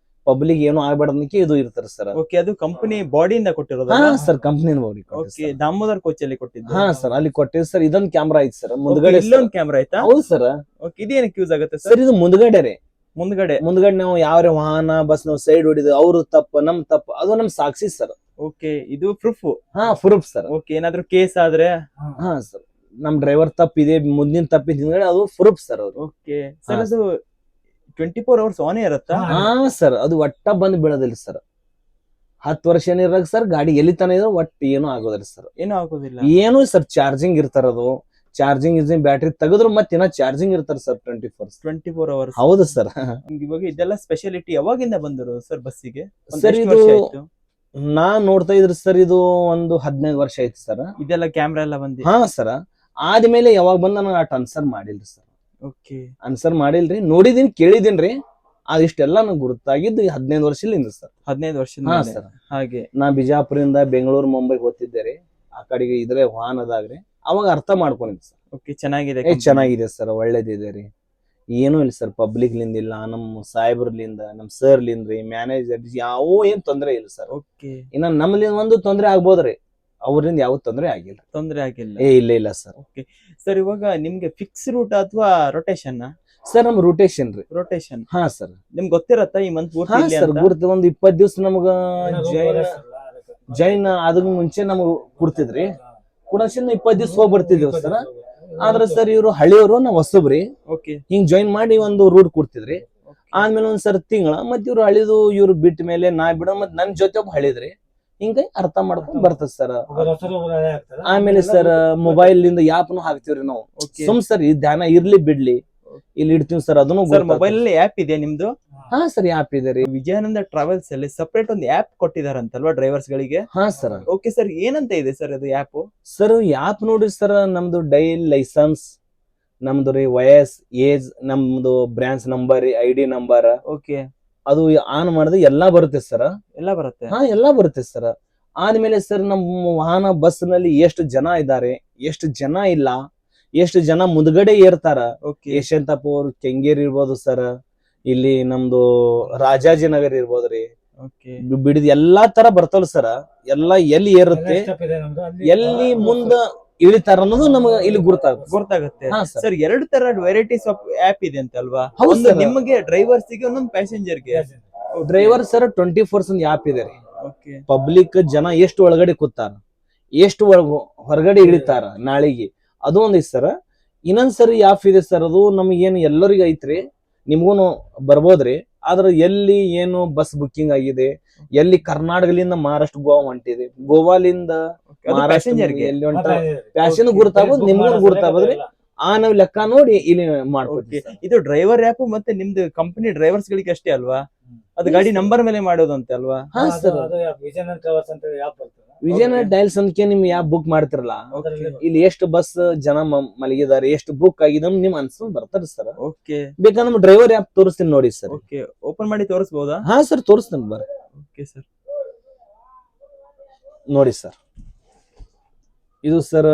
ಪಬ್ಲಿಕ್ ಏನು ಆಗ್ಬೇಡಕ್ಕೆ ಇದು ಇರ್ತಾರ ಸರ್. ಓಕೆ, ಅದು ಕಂಪನಿ ಬಾಡಿಯಿಂದ ಕೊಟ್ಟಿರೋದು? ಹಾ sir, company body. Okay, Damodar coach ಅಲ್ಲಿ ಕೊಟ್ಟಿದ್ದು? ಹಾ ಸರ್, ಅಲ್ಲಿ ಕೊಟ್ಟಿದ್ ಸರ್. ಇದೊಂದ್ ಕ್ಯಾಮ್ರಾ ಐತಿ ಸರ್ ಮುಂದ್ಗಡೆ. ಇಲ್ಲೊಂದ್ ಕ್ಯಾಮ್ರಾ ಐತಾ? ಹೌದು ಸರ್. ಓಕೆ, ಇದೇನಕ್ಕೆ ಯೂಸ್ ಆಗುತ್ತೆ ಸರ್? ಇದು ಮುಂದ್ಗಡೆ ರೀ. ಮುಂದ್ಗಡೆ ನಾವು ಯಾವ ವಾಹನ ಬಸ್ ನಾವು ಸೈಡ್ ಹೊಡಿದು ಅವ್ರು ತಪ್ಪು ನಮ್ ತಪ್ಪು ಅದು ನಮ್ ಸಾಕ್ಷಿ ಸರ್. ಓಕೆ, ಇದು ಪ್ರೂಫ್. ಹಾ, ಪ್ರೂಫ್ ಸರ್. ಓಕೆ, ಏನಾದ್ರು ಕೇಸ್ ಆದ್ರೆ? ಹಾ ಸರ್, ನಮ್ ಡ್ರೈವರ್ ತಪ್ಪಿದೆ, ಮುಂದಿನ ತಪ್ಪಿದ ಹಿಂದ್ಗಡೆ ಅದು ಪ್ರೂಫ್ ಸರ್ ಅವ್ರು. ಓಕೆ ಸರ್, ಅದು 24 hours ಆನ್ ಇರುತ್ತಾ? ಹಾ ಸರ್, ಅದು ಒಟ್ಟ ಬಂದ್ ಬೀಳೋದಿಲ್ಲ ಸರ್. 10 ವರ್ಷ ಏನಿರಾಗ ಸರ್ ಗಾಡಿ ಎಲ್ಲಿ ತನ ಇದ್ರೆ ಒಟ್ಟು ಏನೂ ಆಗೋದಿಲ್ಲ ಸರ್. ಏನೂ ಆಗೋದಿಲ್ಲ? ಏನು ಸರ್, ಚಾರ್ಜಿಂಗ್ ಇರ್ತಾರ. ಅದು ಚಾರ್ಜಿಂಗ್ ಬ್ಯಾಟ್ರಿ ತೆಗೆದ್ರು ಮತ್ತೆ ಇನ್ನ ಚಾರ್ಜಿಂಗ್ ಇರ್ತಾರ ಸರ್ 24 hours. ಹೌದು ಸರ್. ಇವಾಗ ಇದೆಲ್ಲ ಸ್ಪೆಷಾಲಿಟಿ ಯಾವಾಗಿಂದ ಬಂದಿರೋದು ಸರ್ ಬಸ್ಸಿಗೆ? ಸರ್ ಇದು ನಾನ್ ನೋಡ್ತಾ ಇದ್ರಿ ಸರ್, ಇದು ಒಂದು 15 ವರ್ಷ ಆಯ್ತು ಸರ್. ಇದೆಲ್ಲ ಕ್ಯಾಮ್ರಾ ಎಲ್ಲ ಬಂದಿ? ಹಾ ಸರ್, ಆದ್ಮೇಲೆ ಯಾವಾಗ ಬಂದ ನಾನು ಅಟ್ ಆನ್ಸರ್ ಮಾಡಿಲ್ರಿ ಸರ್. ಓಕೆ, ಆನ್ಸರ್ ಮಾಡಿಲ್ರಿ, ನೋಡಿದೀನಿ ಕೇಳಿದೀನ್ರಿ. ಅದಿಷ್ಟೆಲ್ಲ ನಂಗೆ ಗುರುತಾಗಿದ್ದು 15 ವರ್ಷದಿಂದ ಸರ್. 15 ವರ್ಷದಿಂದ? ಹಾ ಸರ್. ಹಾಗೆ ನಾ ಬಿಜಾಪುರದಿಂದ ಬೆಂಗಳೂರು ಮುಂಬೈಗೆ ಹೋಗ್ತಿದ್ದೆ ರೀ. ಆ ಕಡೆಗೆ ಇದ್ರೆ ವಾಹನದಾಗ್ರಿ ಅವಾಗ ಅರ್ಥ ಮಾಡ್ಕೊಂಡಿದ್ದೆ ಸರ್. ಓಕೆ, ಚೆನ್ನಾಗಿದೆ. ಚೆನ್ನಾಗಿದೆ ಸರ್, ಒಳ್ಳೇದಿದೆ ರೀ. ಏನೂ ಇಲ್ಲ ಸರ್, ಪಬ್ಲಿಕ್ ಲಿಂದ ಇಲ್ಲ, ನಮ್ಮ ಸಾಹೇಬ್ರಲಿಂದ, ನಮ್ ಸರ್ ಲಿಂದ್ರಿ, ಮ್ಯಾನೇಜರ್ ಯಾವ ಏನ್ ತೊಂದ್ರೆ ಇಲ್ಲ ಸರ್. ಓಕೆ, ಇನ್ನ ನಮ್ಲಿಂದ ಒಂದು ತೊಂದ್ರೆ ಆಗ್ಬೋದ್ರಿ, ಅವ್ರಿಂದ ಯಾವ ತೊಂದ್ರೆ ಆಗಿಲ್ಲ. ಇಲ್ಲ ಸರ್. ಓಕೆ ಸರ್, ಇವಾಗ ನಿಮ್ಗೆ ಫಿಕ್ಸ್ ರೂಟ್ ಅಥವಾ ರೊಟೇಷನ್? ಸರ್ ನಮ್ ರೊಟೇಷನ್ ರೀ. ರೊಟೇಷನ್? ಹಾ ಸರ್. ನಿಮ್ಗೆ ಗೊತ್ತಿರತ್ತಾ ಈ ಮಂತ್ ಹಾ ಸರ್, ಗುರ್ತ ಒಂದ್ 20 ದಿವಸ ನಮಗ ಜೈನ್ ಅದಕ್ ಮುಂಚೆ ನಮಗ್ ಕೊಡ್ತಿದ್ರಿ. ಕುಡಸಿನ 20 ದಿವಸ ಹೋಗಿ ಬರ್ತಿದ್ವಿ ಸರ್. ಆದ್ರ ಸರ್ ಇವ್ರು ಹಳಿಯವರು, ನಾವ್ ಹೊಸಬ್ರಿ. ಓಕೆ, ಹಿಂಗ್ ಜಾಯಿನ್ ಮಾಡಿ ಒಂದು ರೂಟ್ ಕೊಡ್ತಿದ್ರಿ. ಆದ್ಮೇಲೆ ಒಂದ್ಸರ್ ತಿಂಗಳ ಮತ್ ಇವ್ರು ಹಳಿದು ಇವ್ರು ಬಿಟ್ಟ ಮೇಲೆ ನಾ ಬಿಡ ಮತ್ ನನ್ ಜೊತೆ ಒಬ್ಬ ಹಳಿದ್ರಿ. ಹಿಂಗ ಅರ್ಥ ಮಾಡ್ಕೊಂಡ್ ಬರ್ತದ ಸರ್. ಆಮೇಲೆ ಸರ್ ಮೊಬೈಲ್ ಇಂದ ಯಾಪ್ನು ಹಾಕ್ತಿವ್ರಿ ನಾವು. ಸುಮ್ ಸರ್ ಈ ಧ್ಯಾನ ಇರ್ಲಿ ಬಿಡ್ಲಿ ಇಲ್ಲಿ ಇಡ್ತೀವಿ ಸರ್. ಅದನ್ನು ಮೊಬೈಲ್ ಅಲ್ಲಿ ಆಪ್ ಇದೆ ನಿಮ್ದು? ಹಾ ಸರ್, ಆಪ್ ಇದೆ ರೀ. ವಿಜಯಾನಂದ ಟ್ರಾವೆಲ್ಸ್ ಅಲ್ಲಿ ಸಪರೇಟ್ ಒಂದು ಆಪ್ ಕೊಟ್ಟಿದಾರಂತಲ್ವಾ ಡ್ರೈವರ್ಸ್ ಗಳಿಗೆ? ಹಾ ಸರ್. ಓಕೆ ಸರ್, ಏನಂತ ಇದೆ ಸರ್ ಅದು ಆಪ್? ಸರ್ ಆಪ್ ನೋಡಿ ಸರ್, ನಮ್ದು ಡೈಲ್ ಲೈಸೆನ್ಸ್, ನಮ್ದು ರೀ ವಯಸ್, ಏಜ್, ನಮ್ದು branch number, ID number. Okay, ಅದು ಆನ್ ಮಾಡಿದ್ರೆ ಎಲ್ಲಾ ಬರುತ್ತೆ ಸರ್. ಎಲ್ಲ ಬರುತ್ತೆ? ಹಾ, ಎಲ್ಲಾ ಬರುತ್ತೆ ಸರ್. ಆದ್ಮೇಲೆ ಸರ್ ನಮ್ಮ ವಾಹನ ಬಸ್ ನಲ್ಲಿ ಎಷ್ಟು ಜನ ಇದ್ದಾರೆ, ಎಷ್ಟು ಜನ ಇಲ್ಲ, ಎಷ್ಟು ಜನ ಮುಂದ್ಗಡೆ ಏರ್ತಾರ. ಯಶವಂತಪುರ್, ಕೆಂಗೇರಿ ಇರ್ಬೋದು ಸರ್, ಇಲ್ಲಿ ನಮ್ದು ರಾಜಾಜಿನಗರ್ ಇರ್ಬೋದ್ರಿ, ಬಿಡಿದ ಎಲ್ಲಾ ತರ ಬರ್ತವಲ್ಲ ಸರ್. ಎಲ್ಲಾ ಎಲ್ಲಿ ಏರುತ್ತೆ, ಎಲ್ಲಿ ಮುಂದ ಇಳಿತಾರ ಅನ್ನೋದು ನಮ್ಗೆ ಇಲ್ಲಿ ಗೊತ್ತಾಗುತ್ತೆ ಸರ್. 2 ತರ ವೆರೈಟೀಸ್ ಆಫ್ ಆಪ್ ಇದೆ ಅಂತ ಅಲ್ವಾ? ನಿಮಗೆ ಡ್ರೈವರ್ಸ್ ಗೆ, ಒಂದೊಂದು ಪ್ಯಾಸೆಂಜರ್ ಗೆ. ಡ್ರೈವರ್ ಸರ್ 24 ಆಪ್ ಇದೆ ರೀ. ಪಬ್ಲಿಕ್ ಜನ ಎಷ್ಟು ಒಳಗಡೆ ಕೂತಾರ, ಎಷ್ಟು ಹೊರಗಡೆ ಇಳಿತಾರ ನಾಳಿಗೆ, ಅದು ಒಂದ್ ಸರ್. ಇನ್ನೊಂದ್ ಸರಿ ಆಪ್ ಇದೆ ಸರ್, ಅದು ನಮಗೇನು ಎಲ್ಲರಿಗೂ ಐತ್ರಿ, ನಿಮ್ಗೂನು ಬರ್ಬೋದ್ರಿ. ಆದ್ರ ಎಲ್ಲಿ ಏನು ಬಸ್ ಬುಕ್ಕಿಂಗ್ ಆಗಿದೆ, ಎಲ್ಲಿ ಕರ್ನಾಟಕದಿಂದ ಮಹಾರಾಷ್ಟ್ರ ಗೋವಾ ಹೊಂಟಿದೆ, ಗೋವಾಲಿಂದ ಮಹಾರಾಷ್ಟ್ರಗೆ ಎಲ್ಲಿ ಹೊಂಟ ಪ್ಯಾಶನ್ ಗುರ್ತಾಗೋದು, ನಿಮ್ಗೂ ಗುರ್ತಾಗೋದ್ರಿ. ನಾವ್ ಲೆಕ್ಕ ನೋಡಿ ಇಲ್ಲಿ ಮಾಡ್ಕೊತೀವಿ. ಇದು ಡ್ರೈವರ್ ಆಪ್ ಮತ್ತೆ ನಿಮ್ದು ಕಂಪನಿ ಡ್ರೈವರ್ಸ್ ಗಳಿಗೆ ಅಷ್ಟೇ ಅಲ್ವಾ? ಅದು ಗಾಡಿ ನಂಬರ್ ಮೇಲೆ ಮಾಡೋದು ಅಂತ ಅಲ್ವಾ? ಹಾ ಸರ್, ವಿಜಯನಗರ ಟೈಲ್ಸ್ ಅಂತ ನಿಮ್ ಯಾಪ್ ಬುಕ್ ಮಾಡ್ತಿರಲ್ಲ, ಇಲ್ಲಿ ಎಷ್ಟು ಬಸ್ ಜನ ಮಲಗಿದಾರೆ, ಎಷ್ಟು ಬುಕ್ ಆಗಿದೆ ನಿಮ್ ಅನ್ಸ್ಕೊಂಡ್ ಬರ್ತಾರ ಸರ್. ಓಕೆ, ಬೇಕಾದ್ರೆ ನಮ್ ಡ್ರೈವರ್ ಆಪ್ ತೋರಿಸ್ತೀನಿ ನೋಡಿ ಸರ್. ಓಕೆ, ಓಪನ್ ಮಾಡಿ ತೋರಿಸಬಹುದಾ? ಹಾ ಸರ್, ತೋರಿಸ್ತೀನಿ ಬರ್ರಿ. ಓಕೆ ಸರ್, ನೋಡಿ ಸರ್. ಇದು ಸರ್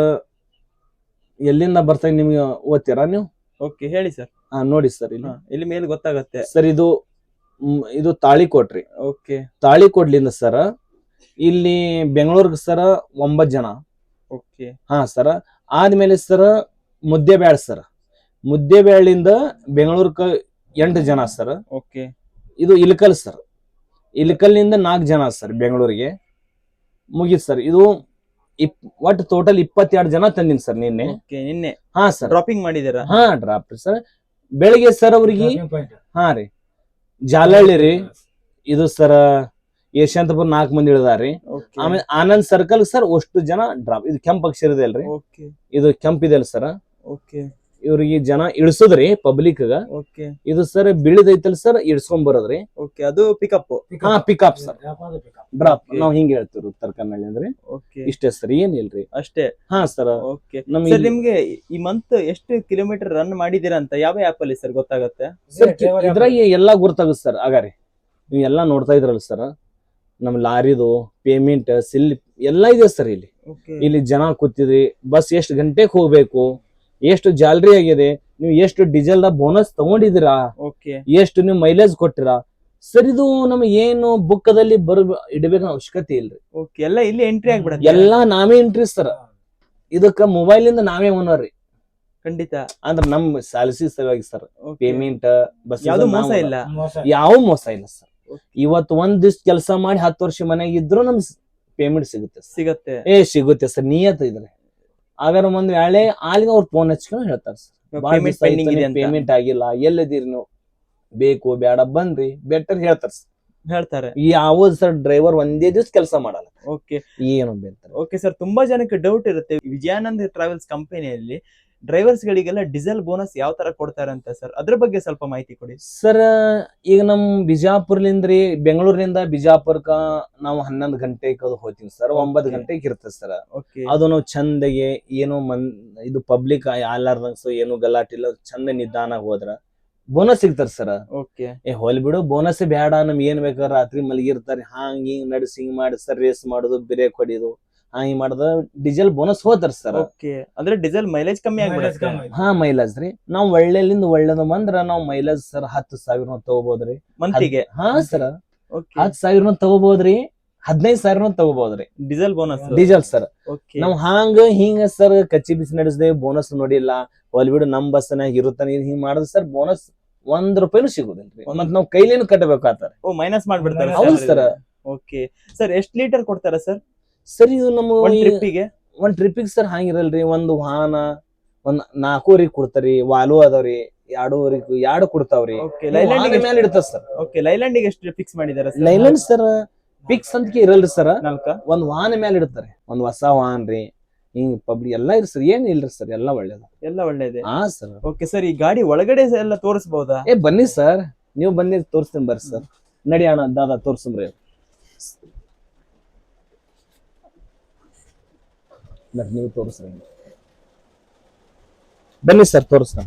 ಎಲ್ಲಿಂದ ಬರ್ತಾ ನಿಮ್ಗೆ ಓದ್ತೀರಾ ನೀವು? ಓಕೆ ಹೇಳಿ ಸರ್. ನೋಡಿ ಸರ್ ಇಲ್ಲಿ ಇಲ್ಲಿ ಮೇಲೆ ಗೊತ್ತಾಗತ್ತೆ ಸರ್. ಇದು ತಾಳಿಕೋಟ್ರಿ. ಓಕೆ ತಾಳಿಕೋಟ್ಲಿಂದ ಸರ್ ಇಲ್ಲಿ ಬೆಂಗಳೂರಿಗೆ ಸರ್ 9 ಜನ. Okay sir. ಆದ್ಮೇಲೆ ಸರ್ ಮುದ್ದೇಬ್ಯಾಳ್ ಸರ್, ಮುದ್ದೇಬ್ಯಾಳಿಂದ ಬೆಂಗಳೂರ್ಕ 8 ಜನ ಸರ್. ಓಕೆ ಇದು ಇಲಕಲ್ ಸರ್, ಇಲಕಲ್ನಿಂದ 4 ಜನ ಸರ್ ಬೆಂಗಳೂರಿಗೆ ಮುಗೀತು ಸರ್. ಇದು ಒಟ್ಟು ಟೋಟಲ್ 22 ಜನ ತಂದಿನಿ ಸರ್ ನಿನ್ನೆ. ನಿನ್ನೆ ಸರ್ ಡ್ರಾಪಿಂಗ್ ಮಾಡಿದಾರ? Drop sir. ಬೆಳಿಗ್ಗೆ ಸರ್ ಅವ್ರಿಗೆ ರೀ ಜಾಲಹಳ್ಳಿ ರೀ, ಇದು ಸರ್ ಯಶವಂತಪುರ 4 ಮಂದಿ ಇಳಿದಾರಿ. ಆಮೇಲೆ ಆನಂದ್ ಸರ್ಕಲ್ ಸರ್ ಅಷ್ಟು ಜನ ಡ್ರಾಪ್. ಇದು ಕೆಂಪ್ ಅಕ್ಷರ ಇದೆ ಅಲ್ರಿ, ಇದು ಕೆಂಪ್ ಇದೆ ಅಲ್ಲ ಸರ್. ಇವ್ರಿಗೆ ಜನ ಇಳಿಸೋದ್ರಿ ಪಬ್ಲಿಕ್ ಗ. ಇದು ಸರ್ ಬಿಳಿದೈತಲ್ ಸರ್, ಇಡ್ಸ್ಕೊಂಡ್ ಬರೋದ್ರಿ. ಅದು ಪಿಕಪ್. ಪಿಕಪ್ ಸರ್, ಡ್ರಾಪ್ ನಾವ್ ಹಿಂಗ ಹೇಳ್ತಿವಿ ಉತ್ತರ ಕನ್ನಡ ಅಂದ್ರೆ. ಇಷ್ಟೇ ಸರ್, ಏನಿಲ್ರಿ ಅಷ್ಟೇ. ಸರ್ ನಿಮ್ಗೆ ಈ ಮಂತ್ ಎಷ್ಟು ಕಿಲೋಮೀಟರ್ ರನ್ ಮಾಡಿದೀರಾ ಅಂತ ಯಾವ ಆಪ್ ಅಲ್ಲಿ ಸರ್ ಗೊತ್ತಾಗತ್ತೆ? ಸರ್ ಇದ್ರಾಗ ಎಲ್ಲಾ ಗುರ್ತಾಗುತ್ತೆ ಸರ್. ಆಗಾರಿ ನೀವು ಎಲ್ಲಾ ನೋಡ್ತಾ ಇದ್ರಲ್ಲ ಸರ್, ನಮ್ ಲಾರಿದು ಪೇಮೆಂಟ್ ಸ್ಲಿಪ್ ಎಲ್ಲಾ ಇದೆ ಸರ್. ಇಲ್ಲಿ ಜನ ಕೂತಿದ್ರಿ, ಬಸ್ ಎಷ್ಟು ಗಂಟೆಗೆ ಹೋಗ್ಬೇಕು, ಎಷ್ಟು ಜಾಲರಿ ಆಗಿದೆ, ನೀವು ಎಷ್ಟು ಡೀಸೆಲ್ ಬೋನಸ್ ತಗೊಂಡಿದ್ದೀರಾ, ಎಷ್ಟು ನೀವು ಮೈಲೇಜ್ ಕೊಟ್ಟಿರಾ ಸರ್. ಇದು ನಮ್ಗೆ ಏನು ಬುಕ್ಕದಲ್ಲಿ ಇಡಬೇಕು ಅವಶ್ಯಕತೆ ಇಲ್ರಿ. ಎಲ್ಲ ಇಲ್ಲಿ ಎಂಟ್ರಿ ಆಗ್ಬಿಡ, ಎಲ್ಲಾ ನಾವೇ ಎಂಟ್ರಿ ಸರ್. ಇದಕ್ಕ ಮೊಬೈಲ್ ಇಂದ ನಾವೇ ಓನರ್ ರೀ. ಖಂಡಿತ. ಅಂದ್ರ ನಮ್ ಸಾಲಸಿ ಸಲುವಾಗಿ ಸರ್ ಪೇಮೆಂಟ್ ಬಸ್ ಯಾವ್ದು ಮೋಸ ಇಲ್ಲ, ಯಾವ ಮೋಸ ಇಲ್ಲ ಸರ್. ಇವತ್ತು ಒಂದ್ ದಿವ್ಸ ಕೆಲಸ ಮಾಡಿ 10 ವರ್ಷ ಮನೆಗೆ ಇದ್ರು ನಮ್ ಪೇಮೆಂಟ್ ಸಿಗುತ್ತೆ ಸರ್. ನಿಯತ್ ಇದ್ರೆ ಆಗಾರ ಒಂದ್ ವೇಳೆ ಆಲಿನ ಅವ್ರ ಫೋನ್ ಹಚ್ಕೊಂಡು ಹೇಳ್ತಾರೆ ಸರ್ ಪೇಮೆಂಟ್ ಆಗಿಲ್ಲ, ಎಲ್ಲದಿರಿ ನೀವು, ಬೇಕು ಬೇಡ ಬನ್ರಿ ಬೆಟರ್ ಹೇಳ್ತಾರೆ. ಯಾವ್ದು ಸರ್ ಡ್ರೈವರ್ ಒಂದೇ ದಿವ್ಸ ಕೆಲಸ ಮಾಡಲ್ಲ. ಏನು ಬೇಡ್ತಾರೆ. ಓಕೆ ಸರ್, ತುಂಬಾ ಜನಕ್ಕೆ ಡೌಟ್ ಇರುತ್ತೆ, ವಿಜಯಾನಂದ್ ಟ್ರಾವೆಲ್ಸ್ ಕಂಪನಿಯಲ್ಲಿ ಡ್ರೈವರ್ಸ್ ಗಳಿಗೆಲ್ಲ ಡೀಸೆಲ್ ಬೋನಸ್ ಯಾವ ತರ ಕೊಡ್ತಾರೆ ಅಂತ ಸರ್, ಅದ್ರ ಬಗ್ಗೆ ಸ್ವಲ್ಪ ಮಾಹಿತಿ ಕೊಡಿ ಸರ್. ಈಗ ನಮ್ ಬಿಜಾಪುರ್ಲಿಂದ್ರಿ ಬೆಂಗಳೂರಿನಿಂದ ಬಿಜಾಪುರ್ಕ ನಾವು 11 ಗಂಟೆಗೆ ಅದು ಹೋಗ್ತೀವಿ ಸರ್. 9 ಗಂಟೆಗೆ ಇರ್ತದೆ ಸರ್. ಅದು ನಾವು ಚಂದಗೆ ಏನು ಇದು ಪಬ್ಲಿಕ್ ಆಲಾರ್ದಂಗ ಏನು ಗಲಾಟಿಲ್ಲ, ಚಂದ ನಿಧಾನ ಹೋದ್ರ ಬೋನಸ್ ಸಿಗ್ತಾರ ಸರ್. ಹೋಲ್ ಬಿಡು ಬೋನಸ್ ಬೇಡ, ನಮ್ಗೆ ಏನ್ ಬೇಕಾದ್ರೆ ರಾತ್ರಿ ಮಲಗಿರ್ತಾರೆ, ಹಿಂಗ್ ನಡ್ಸಿ ಹಿಂಗ್ ಮಾಡಿ ಸರ್, ರೇಸ್ ಮಾಡುದು, ಬ್ರೇಕ್ ಹೊಡಿಯೋದು, ಹಿಂಗ್ ಮಾಡದ ಡೀಸೆಲ್ ಬೋನಸ್ ಹೋತಾರ ಸರ್. ಅಂದ್ರೆ ಡೀಸೆಲ್ ಮೈಲೇಜ್ ಕಮ್ಮಿ ಆಗ್ಬಿಡುತ್ತೆ. ಮೈಲೇಜ್ ರೀ ನಾವು ಒಳ್ಳೆಲಿಂದ ಒಳ್ಳೇದು ಬಂದ್ರ ನಾವು ಮೈಲೇಜ್ ಸರ್ 10,000 ತಗೋಬಹುದ್ರಿ ಮಂತಿಗೆ. ಸರ್ 10,000 ತಗೋಬಹುದ್ರಿ, 15,000 ತಗೋಬಹುದ್ರಿ ಡೀಸೆಲ್ ಸರ್. ನಾವ್ ಹಿಂಗ ಸರ್ ಕಚ್ಚಿ ಬಿಸಿ ನಡೆಸದೆ ಬೋನಸ್ ನೋಡಿಲ್ಲ, ಹೊಲ್ಬಿಡು ನಮ್ ಬಸ್ನಾಗ ಇರುತ್ತಾನೆ ಹಿಂಗ್ ಮಾಡಿದ್ರೆ ಸರ್ ಬೋನಸ್ 1 ರೂಪಾಯಿನೂ ಸಿಗುದಿಲ್ರಿ. ಮತ್ ನಾವ್ ಕೈಲೇನು ಕಟ್ಟಬೇಕಾಗ್ತಾರೆ. ಮೈನಸ್ ಮಾಡ್ಬಿಡ್ತಾರೆ. ಹೌದು ಸರ್. ಓಕೆ ಸರ್, ಎಷ್ಟ್ ಲೀಟರ್ ಕೊಡ್ತಾರ ಸರ್? ಸರ್ ಇದು ನಮ್ಮ ಒಂದ್ ಟ್ರಿಪ್ಪಿಗೆ ಸರ್ ಹಂಗಿರಲ್ರಿ. ಒಂದು ವಾಹನ 4 ಕೊಡ್ತಾರಿ, ವಾಲು ಅದಾವ್ರಿ, 2 ಕೊಡ್ತಾವ್ರಿ. ಮೇಲೆ ಇಡ್ತಾರ ಸರ್. ಲೈಲ್ಯಾಂಡ್ ಎಷ್ಟು ಫಿಕ್ಸ್ ಮಾಡಿದಾರ? ಲೈಲ್ಯಾಂಡ್ ಸರ್ ಫಿಕ್ಸ್ ಅಂತ ಇರಲ್ರಿ ಸರ್. ಒಂದ್ ವಾಹನ ಮೇಲೆ ಇಡ್ತಾರೆ, ಒಂದ್ ಹೊಸ ವಾಹನ ರೀ, ಹಿಂಗ್ ಪಬ್ಲಿಕ್ ಎಲ್ಲಾ ಇರ್ ಸರ್. ಏನ್ ಇಲ್ರಿ ಸರ್, ಎಲ್ಲ ಒಳ್ಳೇದು. ಸರ್. ಓಕೆ ಸರ್, ಈ ಗಾಡಿ ಒಳಗಡೆ ಎಲ್ಲ ತೋರಿಸಬಹುದಾ? ಬನ್ನಿ ಸರ್, ನೀವು ಬನ್ನಿ ತೋರಿಸ್ತೀನಿ ಬರ್ರಿ ಸರ್. ನಡಿ ಅಣ್ಣ ದಾದಾ ತೋರ್ಸಂಬ್ರಿ. ನೀವು ತೋರಿಸ್ರಿ, ಬನ್ನಿ ಸರ್ ತೋರಿಸ್ತಾ.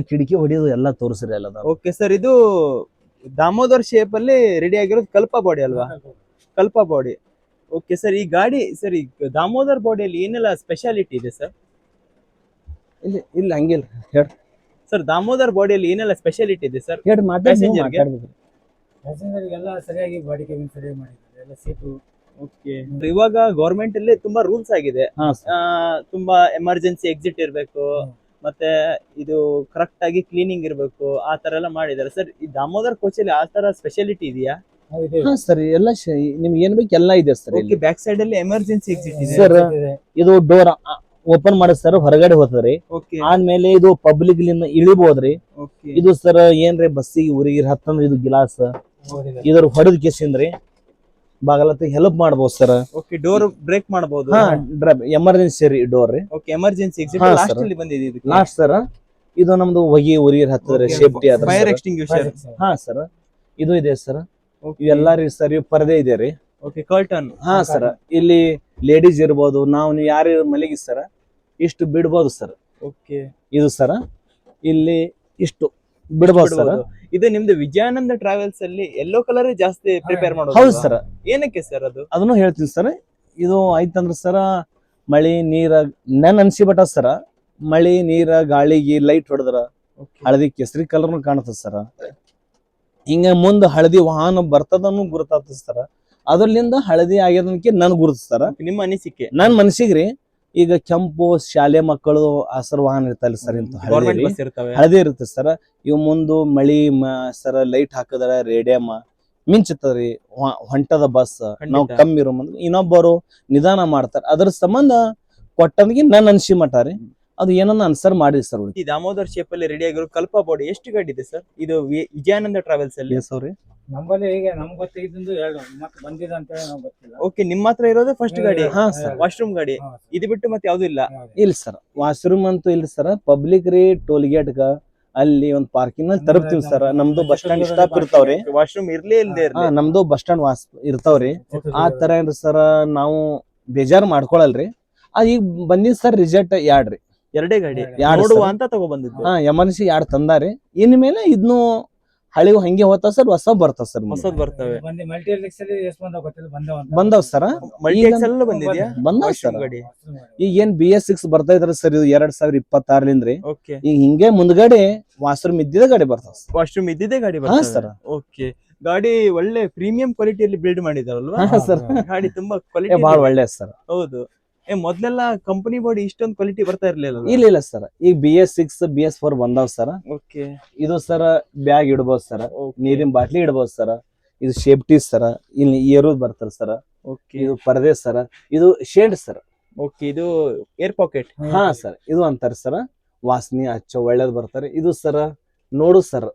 ಕಿಟಕಿ ಹೊಡಿಯೋದು ಎಲ್ಲ ತೋರಿಸ್ರಿ ಎಲ್ಲ. ಓಕೆ ಸರ್, ಇದು ದಾಮೋದರ್ ಶೇಪ್ ಅಲ್ಲಿ ರೆಡಿ ಆಗಿರೋದು ಕಲ್ಪ ಬಾಡಿ ಅಲ್ವಾ? ಕಲ್ಪ ಬಾಡಿ. ಓಕೆ ಸರ್, ಈ ಗಾಡಿ ಸರ್, ಈ ದಾಮೋದರ್ ಬಾಡಿಯಲ್ಲಿ ಏನೆಲ್ಲ ಸ್ಪೆಷಾಲಿಟಿ ಇದೆ ಸರ್? ಇಲ್ಲ ಹಂಗಿಲ್ಲ ಹೇಳಿ ಸರ್, ದಾಮೋದರ್ ಬಾಡಿಯಲ್ಲಿ ಏನೆಲ್ಲ ಸ್ಪೆಷಾಲಿಟಿ ಇದೆ ಸರ್? ಹೇಳಿ ಪ್ಯಾಸೆಂಜರ್ಗೆಲ್ಲ ಸರಿಯಾಗಿ ಬಾಡಿ ಕೇಬಿನ್ ಸರಿಯಾಗಿ ಮಾಡಿದ್ದಾರೆ, ಎಲ್ಲ ಸೀಟು. ಓಕೆ, ಇವಾಗ ಗವರ್ಮೆಂಟ್ ಅಲ್ಲಿ ತುಂಬಾ ರೂಲ್ಸ್ ಆಗಿದೆ, ತುಂಬಾ ಎಮರ್ಜೆನ್ಸಿ ಎಕ್ಸಿಟ್ ಇರ್ಬೇಕು, ಮತ್ತೆ ಇದು ಕರೆಕ್ಟ್ ಆಗಿ ಕ್ಲೀನಿಂಗ್ ಇರ್ಬೇಕು, ಆ ತರ ಎಲ್ಲ ಮಾಡಿದ್ದಾರೆ ಸರ್. ಈ ದಾಮೋದರ್ ಕೋಚಲ್ಲಿ ಆ ತರ ಸ್ಪೆಷಾಲಿಟಿ ಇದೆಯಾ? ಸರ್ ಎಲ್ಲ ನಿಮ್ಗೆ ಏನ್ ಬೇಕು ಎಲ್ಲ ಇದೆ ಸರ್. ಬ್ಯಾಕ್ ಸೈಡ್ ಅಲ್ಲಿ ಎಮರ್ಜೆನ್ಸಿ ಎಕ್ಸಿಟ್ ಇದೆ ಸರ್. ಇದು ಡೋರ್ ಓಪನ್ ಮಾಡಿದ್ ಸರ್, ಹೊರಗಡೆ ಹೋಗ್ತದ್ರಿ. ಆದ್ಮೇಲೆ ಇದು ಪಬ್ಲಿಕ್ ಇಳಿಬಹುದ್ರಿ. ಇದು ಸರ್ ಏನ್ರಿ ಬಸ್ಸಿಗೆ ಊರಿಗೆ ಹತ್ತಂದ್ರೆ ಇದು ಗ್ಲಾಸ್ ಇದ್ರ ಹೊಡೆದ ಕೇಸಿಂದ್ರಿ ಬಾಗಲತ್ತ ಹೆಲ್ಪ್ ಮಾಡಬಹುದು ಸರ್. ಓಕೆ, ಡೋರ್ ಬ್ರೇಕ್ ಮಾಡಬಹುದು. ಎಮರ್ಜೆನ್ಸಿ ಡೋರ್ ರೀ. ಓಕೆ, ಎಮರ್ಜೆನ್ಸಿ ಎಕ್ಸಿಟ್ ಲಾಸ್ಟ್ ಅಲ್ಲಿ ಬಂದಿದೆ. ಲಾಸ್ಟ್ ಸರ್ ಇದು ನಮ್ದು ಹೊಗೆ ಉರಿ ಹತ್ತದ್ರೆ ಸೇಫ್ಟಿ ಅದ ಫೈರ್ ಎಕ್ಸ್ಟಿಂಗ್ವಿಷರ್. ಹಾ ಸರ್ ಇದು ಇದೆ ಸರ್. ಇವೆಲ್ಲ ರೀ ಸರ್ ಇವ್ ಪರದೆ ಇದೆ ರೀ. Okay curtain. ಹಾ ಸರ್ ಇಲ್ಲಿ ಲೇಡೀಸ್ ಇರ್ಬೋದು, ನೀವು ಯಾರು ಮಲಗಿ ಸರ್ ಇಷ್ಟು ಬಿಡ್ಬೋದು ಸರ್. ಓಕೆ ಇದು ಸರ್ ಇಲ್ಲಿ ಇಷ್ಟು ಬಿಡ್ಬೋದು ಸರ್. ಇದು ನಿಮ್ದು ವಿಜಯಾನಂದ ಟ್ರಾವೆಲ್ಸ್ ಅಲ್ಲಿ ಯೆಲ್ಲೋ ಕಲರ್ ಜಾಸ್ತಿ ಪ್ರಿಪೇರ್ ಮಾಡೋದು. ಹೌದು ಸರ್. ಏನಕ್ಕೆ ಸರ್ ಅದು? ಅದನ್ನು ಹೇಳ್ತೀನಿ ಸರ್. ಇದು ಆಯ್ತಂದ್ರ ಸರ ಮಳಿ ನೀರ ನನ್ ಅನ್ಸಿಬಟ್ಟ ಸರ ಮಳಿ ನೀರ ಗಾಳಿಗೆ ಲೈಟ್ ಹೊಡೆದ್ರ ಹಳದಿ ಕೇಸರಿ ಕಲರ್ ಕಾಣತದ ಸರ. ಹಿಂಗ ಮುಂದ ಹಳದಿ ವಾಹನ ಬರ್ತದನ್ನು ಗುರುತಾಗ್ತದ ಸರ. ಅದ್ರಲಿಂದ ಹಳದಿ ಆಗ್ಯದಕ್ಕೆ ನನ್ ಗುರುತಿಸ್ತಾರ. ನಿಮ್ಮ ಅನಿಸಿಕೆ? ನನ್ ಮನ್ಸಿಗ್ರಿ ಈಗ ಕೆಂಪು ಶಾಲೆ ಮಕ್ಕಳು ಹಸರು ವಾಹನ ಇರ್ತಾರ ಸರ್, ಇಂತ ಹಳದಿ ಇರುತ್ತೆ ಸರ್. ಇವ್ ಮುಂದು ಮಳಿ ಸರ ಲೈಟ್ ಹಾಕಿದ್ರ ರೇಡಿಯಂ ಮಿಂಚತದ್ರಿ, ಹೊಂಟದ ಬಸ್ ನಾವ್ ಕಮ್ಮಿ ಇರೋ ಮುಂದೆ ಇನ್ನೊಬ್ಬರು ನಿಧಾನ ಮಾಡ್ತಾರ. ಅದ್ರ ಸಂಬಂಧ ಕೊಟ್ಟಂದಿಗೆ ನನ್ ಅನ್ಸಿ ಮಟ ರೀ ಅದು ಏನನ್ನ ಅನ್ಸರ್ ಮಾಡಿ ಸರ್. ಈ ದಾಮೋದರ್ ಶೇಪ್ ಅಲ್ಲಿ ರೆಡಿ ಆಗಿರೋ ಕಲ್ಪ ಬಾಡಿ ಎಷ್ಟು ಗಾಡಿ ಇದೆ ಸರ್ ಇದು ವಿಜಯಾನಂದ ಟ್ರಾವೆಲ್ಸ್ ಅಲ್ಲಿ? ಸರಿ ನಮ್ಮಲ್ಲಿ ಈಗ ನಮ್ಗೆ ಗೊತ್ತಿದ್ದು 2 ಮತ್ತೆ ಬಂದಿದೆ ಅಂತ ಹೇಳಿ ನಾವು ಗೊತ್ತಿಲ್ಲ. ಓಕೆ, ನಿಮ್ಮ ಹತ್ರ ಇರೋದೇ ಫಸ್ಟ್ ಗಾಡಿ? ಹಾ ಸರ್, ವಾಶ್ರೂಮ್ ಗಾಡಿ. ಇದು ಬಿಟ್ಟು ಮತ್ತೆ ಯಾವ್ದು ಇಲ್ಲ? ಇಲ್ಲ ಸರ್, ವಾಶ್ರೂಮ್ ಅಂತೂ ಇಲ್ಲ ಸರ್. ಪಬ್ಲಿಕ್ ರೀ ಟೋಲ್ ಗೇಟ್ ಗ ಅಲ್ಲಿ ಒಂದ್ ಪಾರ್ಕಿಂಗ್ ನಲ್ಲಿ ತರಪ್ತೀವಿ ಸರ್. ನಮ್ದು ಬಸ್ ಸ್ಟಾಂಡ್ ಸ್ಟಾಪ್ ಇರ್ತಾವ್ರಿ. ವಾಶ್ರೂಮ್ ಇರ್ಲೇ ಇಲ್ದೇ ನಮ್ದು ಬಸ್ ಸ್ಟಾಂಡ್ ಇರ್ತಾವ್ರಿ. ಆ ತರ ಏನ್ರಿ ಸರ್ ನಾವು ಬೇಜಾರ್ ಮಾಡ್ಕೊಳಲ್ರಿ. ಈಗ ಬಂದಿದ್ ಸರ್ ರಿಸಲ್ಟ್ ಯಾಡ್ರಿ, ಎರಡೇ ಗಾಡಿ ಯಾಡ್ ನೋಡುವ ಅಂತ ತಗೊಬಂದಿದ್ದು. ಎಮರ್ಜೆನ್ಸಿ ಯಾಡ್ ತಂದಾರಿ. ಇನ್ ಮೇಲೆ ಇದ್ನು ಹಳಿವು ಹಂಗೆ ಹೋಗ್ತಾವ ಸರ್, ಹೊಸ ಬರ್ತಾವ ಸರ್. ಹೊಸದ್ ಬರ್ತವೆ. ಬಂದವ್ ಸರ್, ಬಂದವ್ ಸರ್. ಈಗ ಏನ್ BS6 ಬರ್ತಾ ಇದ್ರ ಸರ್, ಇದು 2026 ಈಗ ಹಿಂಗೆ ಮುಂದ್ಗಡೆ ವಾಶ್ರೂಮ್ ಇದ್ದಿದ ಗಾಡಿ ಬರ್ತಾವ. ವಾಶ್ರೂಮ್ ಇದ್ದಿದೆ ಗಾಡಿ ಸರ್. ಓಕೆ, ಗಾಡಿ ಒಳ್ಳೆ ಪ್ರೀಮಿಯಂ ಕ್ವಾಲಿಟಿಯಲ್ಲಿ ಬಿಲ್ಡ್ ಮಾಡಿದಾರಲ್ವಾ ಸರ್? ಗಾಡಿ ತುಂಬಾ ಕ್ವಾಲಿಟಿ ಬಹಳ ಒಳ್ಳೆ ಸರ್. ಹೌದು. ಮೊದ್ಲೆಲ್ಲ ಕಂಪನಿ ಬಾಡಿ ಇಷ್ಟೊಂದು ಕ್ವಾಲಿಟಿ ಬರ್ತಾ ಇರ್ಲಿಲ್ಲ. ಇಲ್ಲ ಸರ್, ಈಗ BS6 BS4 ಬಂದಾವ್ ಸರ್. ಓಕೆ, ಇದು ಸರ್ ಬ್ಯಾಗ್ ಇಡ್ಬೋದು ಸರ್, ನೀರಿನ ಬಾಟ್ಲಿ ಇಡ್ಬೋದು ಸರ್. ಇದು ಸೇಫ್ಟಿ ಸರ್, ಇಲ್ಲಿ ಏರೋದ್ ಬರ್ತಾರ ಸರ್. ಓಕೆ, ಇದು ಪರದೆ ಸರ್, ಇದು ಶೇಡ್ ಸರ್. ಓಕೆ, ಇದು ಏರ್ ಪಾಕೆಟ್. ಹಾ ಸರ್, ಇದು ಅಂತಾರ ಸರ್. ವಾಸನೆ ಹಚ್ಚ ಒಳ್ಳೇದ್ ಬರ್ತಾರೆ. ಇದು ಸರ್ ನೋಡು ಸರ್,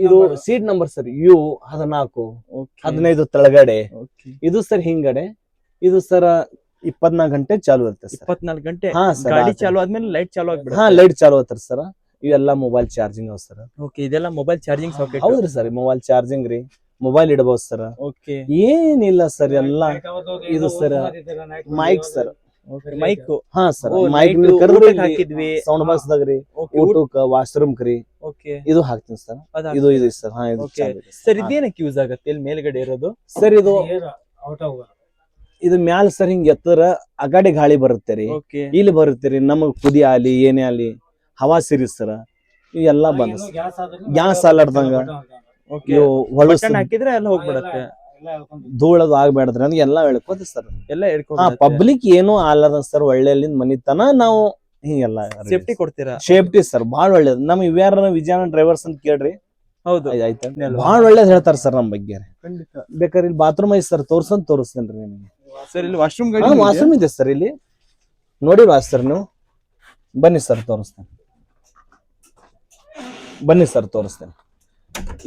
ಇದು ಸೀಟ್ ನಂಬರ್ ಸರ್ U14 15 ತಳಗಡೆ. ಇದು ಸರ್ ಹಿಂಗಡೆ. ಇದು ಸರ್ 24 ಗಂಟೆ ಚಾಲು ಇರುತ್ತೆ ಸರ್. 24 ಗಂಟೆ? ಹಾ ಸರ್. ಗಾಡಿ ಚಾಲು ಆದ್ಮೇಲೆ ಲೈಟ್ ಚಾಲು ಆಗ್ಬಿಡುತ್ತೆ? ಹಾ, ಲೈಟ್ ಚಾಲು ಆಗ್ತಾರೆ ಸರ್. ಇವೆಲ್ಲ ಮೊಬೈಲ್ ಚಾರ್ಜಿಂಗ್ ಅವ ಸರ್. ಓಕೆ, ಇದೆಲ್ಲ ಮೊಬೈಲ್ ಚಾರ್ಜಿಂಗ್ ಸಾಕೆಟ್? ಹೌದ್ರಿ ಸರ್, ಮೊಬೈಲ್ ಚಾರ್ಜಿಂಗ್ ರೀ. ಮೊಬೈಲ್ ಇಡಬಹುದು ಸರ್. ಓಕೆ, ಏನಿಲ್ಲ ಸರ್ ಎಲ್ಲ. ಇದು ಸರ್ ಮೈಕ್ ಸರ್. ಮೈಕ್? ಹಾ ಸರ್, ಮೈಕ್ ಹಾಕಿದ್ವಿ ಸೌಂಡ್ ಬಾಕ್ಸ್ ದಾಗ್ರಿ, ಊಟಕ್ಕ ವಾಶ್ರೂಮ್ ಕ್ರಿ. ಓಕೆ, ಇದು ಹಾಕ್ತೀನಿ ಸರ್. ಇದು ಇದೆ ಸರ್. ಹಾ, ಇದು ಸರ್. ಇದೇನಕ್ಕೆ ಯೂಸ್ ಆಗುತ್ತೆ ಇಲ್ಲಿ ಮೇಲ್ಗಡೆ ಇರೋದು ಸರ್? ಇದು ಮ್ಯಾಲ ಸರ್ ಹಿಂಗ್ ಎತ್ತರ ಅಗಾಡಿ ಗಾಳಿ ಬರುತ್ತೆ ರೀ, ಇಲ್ಲಿ ಬರುತ್ತೆ ರೀ. ನಮಗ್ ಕುದಿ ಆಲಿ ಏನೇ ಆಲಿ ಹವಾ ಸಿರಿ ಸರ್. ಇವೆಲ್ಲ ಬಂದ ಗ್ಯಾಸ್ ಅಲ್ಲಾಡ್ದಂಗ ಹಾಕಿದ್ರೆ ಎಲ್ಲ ಹೋಗ್ಬಿಡತ್ತೆ, ಧೂಳದು ಆಗ್ಬೇಡ್ರಿ ಅಂತ ಎಲ್ಲ ಹೇಳ್ಕೋತ ಸರ್. ಎಲ್ಲ ಪಬ್ಲಿಕ್ ಏನು ಆಲದ ಸರ್. ಒಳ್ಳೆಲಿಂದ ಮನಿತನ ನಾವು ಹಿಂಗೆಲ್ಲ ಸೇಫ್ಟಿ ಕೊಡ್ತೀರಾ? ಸೇಫ್ಟಿ ಸರ್ ಬಹಳ ಒಳ್ಳೇದು. ನಮ್ ಇವ್ಯಾರ ವಿಜಯಾನಂದ ಡ್ರೈವರ್ಸ್ ಅಂತ ಕೇಳ್ರಿ. ಹೌದು, ಆಯ್ತಾ, ಬಹಳ ಒಳ್ಳೇದ್ ಹೇಳ್ತಾರ ಸರ್ ನಮ್ ಬಗ್ಗೆ. ಬೇಕಾದ್ರೆ ಇಲ್ಲಿ ಬಾತ್ರೂಮ್ ಐತಿ ಸರ್, ತೋರಿಸ್ತೇನ್ರಿ ನಿಮ್ಗೆ ಸರ್. ಇಲ್ಲಿ ವಾಶ್ರೂಮ್ ಗಾಡಿ? ವಾಶ್ರೂಮ್ ಇದೆ ಸರ್. ಇಲ್ಲಿ ನೋಡಿಲ್ವಾ ಸರ್ ನೀವು? ಬನ್ನಿ ಸರ್ ತೋರಿಸ್ತೇನೆ. ಬನ್ನಿ ಸರ್ ತೋರಿಸ್ತೇನೆ.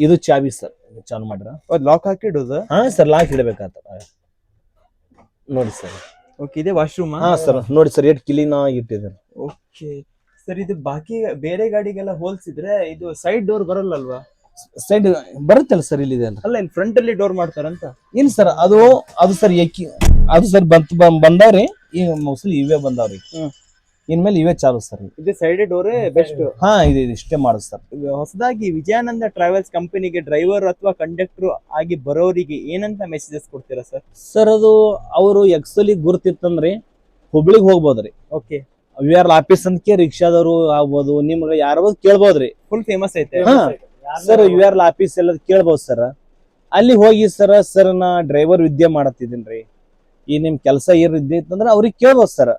ಇದು ಚಾವಿ ಸರ್, ಚಾಲು ಮಾಡ್ರ ಲಾಕ್ ಹಾಕಿಡೋದು? ಹಾ ಸರ್, ಲಾಕ್ ಇಡಬೇಕಾತ ನೋಡಿ ಸರ್. ಓಕೆ, ಇದೆ ವಾಶ್ರೂಮ್? ಹಾ ಸರ್, ನೋಡಿ ಸರ್ ಎಷ್ಟು ಕ್ಲೀನ್ ಆಗಿ ಇಟ್ಟಿದ್ದಾರೆ. ಓಕೆ ಸರ್, ಇದು ಬಾಕಿ ಬೇರೆ ಗಾಡಿಗೆಲ್ಲ ಹೋಲ್ಸಿದ್ರೆ ಇದು ಸೈಡ್ ಡೋರ್ ಬರಲ್ಲಲ್ವಾ? ಸೈಡ್ ಬರುತ್ತಲ್ಲ ಸರ್, ಇಲ್ಲಿ ಇದೆ ಅಲ್ಲ, ಇಲ್ಲಿ ಫ್ರಂಟ್ ಅಲ್ಲಿ ಡೋರ್ ಮಾಡ್ತಾರಂತ? ಇಲ್ಲ ಸರ್, ಅದು ಸರ್ ಅದು ಸರ್ ಬಂದಾವ್ರಿ. ಈಗ ಮೋಸ್ಟ್ಲಿ ಇವೇ ಬಂದಾವ್ರಿ. ಇನ್ಮೇಲೆ ಇವೇ ಚಾಲು ಸರ್. ಇದು ಸೈಡ್ ಡೋರೇ ಬೆಸ್ಟ್. ಹಾ, ಇದು ಇಷ್ಟೇ ಮಾಡುದು ಸರ್. ಹೊಸದಾಗಿ ವಿಜಯಾನಂದ ಟ್ರಾವೆಲ್ಸ್ ಕಂಪನಿಗೆ ಡ್ರೈವರ್ ಅಥವಾ ಕಂಡಕ್ಟರ್ ಆಗಿ ಬರೋರಿಗೆ ಏನಂತ ಮೆಸೇಜಸ್ ಕೊಡ್ತೀರಾ ಸರ್? ಸರ್, ಅದು ಅವರು ಎಕ್ಸಲಿ ಗುರ್ತಿತ್ತಂದ್ರಿ ಹುಬ್ಳಿಗ್ ಹೋಗ್ಬೋದ್ರಿ. ಓಕೆ, ವಿಆರ್ ಆಫೀಸ್ ಅಂತ ರಿಕ್ಷಾದವರು ಆಗ್ಬೋದು, ನಿಮ್ಗೆ ಯಾರು ಕೇಳ್ಬೋದ್ರಿ. ಫುಲ್ ಫೇಮಸ್ ಐತೆ ಸರ್. UR ಆಫೀಸ್ ಎಲ್ಲ ಕೇಳ್ಬೋದು ಸರ್. ಅಲ್ಲಿ ಹೋಗಿ ಸರ್ ನಾ ಡ್ರೈವರ್ ವಿದ್ಯೆ ಮಾಡತ್ತಿದ್ದೀನ್ರಿ, ಈ ನಿಮ್ ಕೆಲಸ ಏನ್ ವಿದ್ಯೆ ಇತ್ತಂದ್ರೆ ಅವ್ರಿಗೆ ಕೇಳ್ಬೋದು ಸರ್.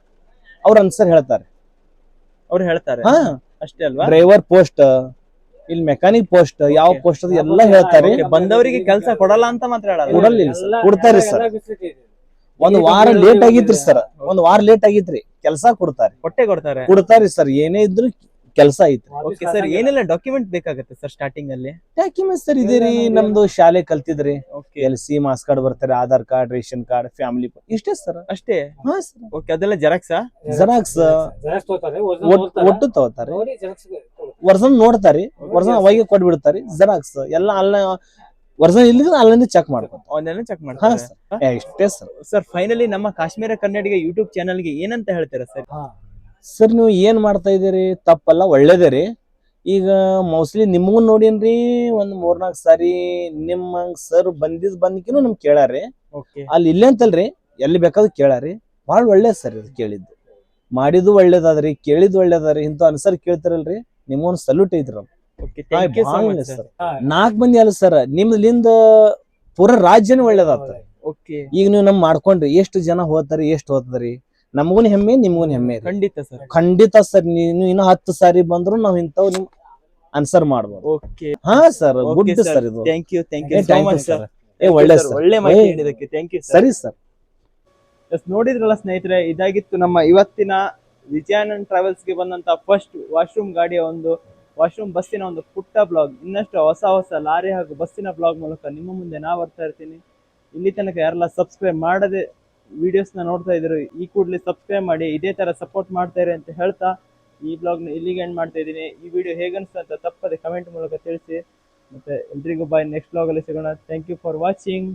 ಅವ್ರ ಆನ್ಸರ್ ಹೇಳ್ತಾರೆ. ಅವ್ರು ಹೇಳ್ತಾರೆ? ಹಾ, ಅಷ್ಟೇ ಅಲ್ವಾ? ಡ್ರೈವರ್ ಪೋಸ್ಟ್, ಇಲ್ಲಿ ಮೆಕ್ಯಾನಿಕ್ ಪೋಸ್ಟ್, ಯಾವ ಪೋಸ್ಟ್ ಎಲ್ಲ ಹೇಳ್ತಾರೆ. ಬಂದವರಿಗೆ ಕೆಲಸ ಕೊಡಲ್ಲ ಅಂತ ಮಾತ್ರ ಹೇಳಲ್ಲ? ಕೊಡಲ್ಲ, ಕೊಡ್ತಾರೆ ಸರ್. ಒಂದ್ ವಾರ ಲೇಟ್ ಆಗಿತ್ರಿ ಸರ್, ಒಂದ್ ವಾರ ಲೇಟ್ ಆಗಿತ್ರಿ, ಕೆಲಸ ಕೊಡ್ತಾರೆ. ಕೊಟ್ಟೆ ಕೊಡ್ತಾರೆ ಸರ್. ಏನೇ ಇದ್ರು ಕೆಲಸ ಐತಿ. ಓಕೆ ಸರ್, ಏನೆಲ್ಲ ಡಾಕ್ಯುಮೆಂಟ್ ಬೇಕಾಗುತ್ತೆ ಸರ್ ಸ್ಟಾರ್ಟಿಂಗ್ ಅಲ್ಲಿ? ಡಾಕ್ಯುಮೆಂಟ್ಸ್ ಸರ್ ಇದೆ ರೀ, ನಮ್ದು ಶಾಲೆ ಕಲ್ತಿದ್ರಿ, ಓಕೆ LC ಮಾರ್ಕ್ಸ್ ಕಾರ್ಡ್ ಬರ್ತಾರೆ, Aadhaar card, ration card, family ಇಷ್ಟೇ ಸರ್. ಅಷ್ಟೇ? ಹಾ ಸರ್. ಓಕೆ, ಅದೆಲ್ಲ ಜೆರಾಕ್ಸಾ? ಜೆರಾಕ್ಸ್ ಒಟ್ಟು ತಗೋತಾರೆ, ಒರಿಜಿನಲ್ ನೋಡ್ತಾರಿ, ಒರಿಜಿನಲ್ ಅವಾಗೆ ಕೊಟ್ಬಿಡ್ತಾರಿ. ಜೆರಾಕ್ಸ್ ಎಲ್ಲ ಅಲ್ಲ, ಒರಿಜಿನಲ್ ಇಲ್ಲಿಗೆ ಅಲ್ಲಿಂದ ಚೆಕ್ ಮಾಡ್ಕೊಂಡು ಅವನ್ನೆಲ್ಲ ಚೆಕ್ ಹಾ ಮಾಡ್ತಾರೆ. ಸರ್. ಇಷ್ಟೇ ಸರ್. ಸರ್ ಫೈನಲಿ ನಮ್ಮ ಕಾಶ್ಮೀರ ಕನ್ನಡಿಗ ಯೂಟ್ಯೂಬ್ ಚಾನಲ್ಗೆ ಏನಂತ ಹೇಳ್ತೀರಾ ಸರ್? ಸರ್ ನೀವು ಏನ್ ಮಾಡ್ತಾ ಇದೀರಿ ತಪ್ಪಲ್ಲ, ಒಳ್ಳೇದೇ ರೀ. ಈಗ ಮೋಸ್ಟ್ಲಿ ನಿಮಗೂ ನೋಡೀನ್ರಿ, ಒಂದ್ 3-4 ಸಾರಿ ನಿಮ್ಮ ಸರ್ ಬಂದಿಕಿನು ನಮ್ಗೆ ಕೇಳಾರಿ. ಓಕೆ, ಅಲ್ಲಿ ಇಲ್ಲೇ ಅಂತಲ್ರಿ, ಎಲ್ಲಿ ಬೇಕಾದ್ರೂ ಕೇಳಾರಿ. ಭಾಳ ಒಳ್ಳೇದ್ ಸರ್ ಇದು, ಕೇಳಿದ್ದು ಮಾಡಿದ್ದು ಒಳ್ಳೇದಾದ್ರಿ, ಕೇಳಿದ್ದು ಒಳ್ಳೇದಾದ್ರಿ. ಇಂಥ ಅನ್ಸರ್ ಕೇಳ್ತಿರಲ್ರಿ, ನಿಮ್ಗೊಂದು ಸಲ್ಯೂಟ್ ಐತ್ರಿ. Okay, thank you so much sir. 4 ಮಂದಿ ಅಲ್ಲ ಸರ್, ನಿಮ್ಲಿಂದ ಪೂರಾ ರಾಜ್ಯನೇ ಒಳ್ಳೇದಾತ. ಓಕೆ, ಈಗ ನೀವು ನಮ್ ಮಾಡ್ಕೊಂಡ್ರಿ, ಎಷ್ಟು ಜನ ಹೋಗ್ತಾರಿ, ಎಷ್ಟು ಹೋಗ್ತದ್ರಿ, ನಮಗುನ್ ಹೆಮ್ಮೆ, ನಿಮ್ಗುನ್ ಹೆಮ್ಮೆ ರೀ. ಖಂಡಿತ ಸರ್. ಖಂಡಿತ ಸರ್. ನೀವು ಇನ್ನು 10 ಸಾರಿ ಬಂದ್ರು ನಾವ್ ಇಂಥವ್ ನಿಮ್ ಆನ್ಸರ್ ಮಾಡ್ಬೋದು. ಓಕೆ, ಹಾ ಸರ್, ಗುಡ್ ಸರ್ ಇದು. Thank you so much sir. ಒಳ್ಳೆ ಸರ್, ಒಳ್ಳೆ ಮಾಹಿತಿ ನೀಡಿದ್ದಕ್ಕೆ ಥ್ಯಾಂಕ್ ಯು ಸರ್. ಸರಿ ಸರ್. ನೋಡಿದ್ರಲ್ಲ ಸ್ನೇಹಿತರೆ, ಇದಾಗಿತ್ತು ನಮ್ಮ ಇವತ್ತಿನ ವಿಜಯಾನಂದ್ ಟ್ರಾವೆಲ್ಸ್ ಗೆ ಬಂದಂತ ಫಸ್ಟ್ ವಾಶ್ರೂಮ್ ಗಾಡಿಯ ವಾಶ್ರೂಮ್ ಬಸ್ಸಿನ ಒಂದು ಪುಟ್ಟ ಬ್ಲಾಗ್. ಇನ್ನಷ್ಟು ಹೊಸ ಲಾರಿ ಹಾಗೂ ಬಸ್ಸಿನ ಬ್ಲಾಗ್ ಮೂಲಕ ನಿಮ್ಮ ಮುಂದೆ ನಾ ಬರ್ತಾ ಇರ್ತೀನಿ. ಇಲ್ಲಿ ತನಕ ಯಾರೆಲ್ಲ ಸಬ್ಸ್ಕ್ರೈಬ್ ಮಾಡದೆ ವಿಡಿಯೋಸ್ನ ನೋಡ್ತಾ ಇದ್ರು, ಈ ಕೂಡಲೇ ಸಬ್ಸ್ಕ್ರೈಬ್ ಮಾಡಿ, ಇದೇ ತರ ಸಪೋರ್ಟ್ ಮಾಡ್ತಾ ಇರಿ ಅಂತ ಹೇಳ್ತಾ ಈ ಬ್ಲಾಗ್ನ ಇಲ್ಲಿಗೆ ಎಂಡ್ ಮಾಡ್ತಾ ಇದ್ದೀನಿ. ಈ ವಿಡಿಯೋ ಹೇಗನ್ಸ್ತು ಅಂತ ತಪ್ಪದೆ ಕಮೆಂಟ್ ಮೂಲಕ ತಿಳಿಸಿ. ಮತ್ತೆ ಎಲ್ರಿಗೂ ಬಾಯ್, ನೆಕ್ಸ್ಟ್ ಬ್ಲಾಗ್ ಅಲ್ಲಿ ಸಿಗೋಣ. Thank you for watching.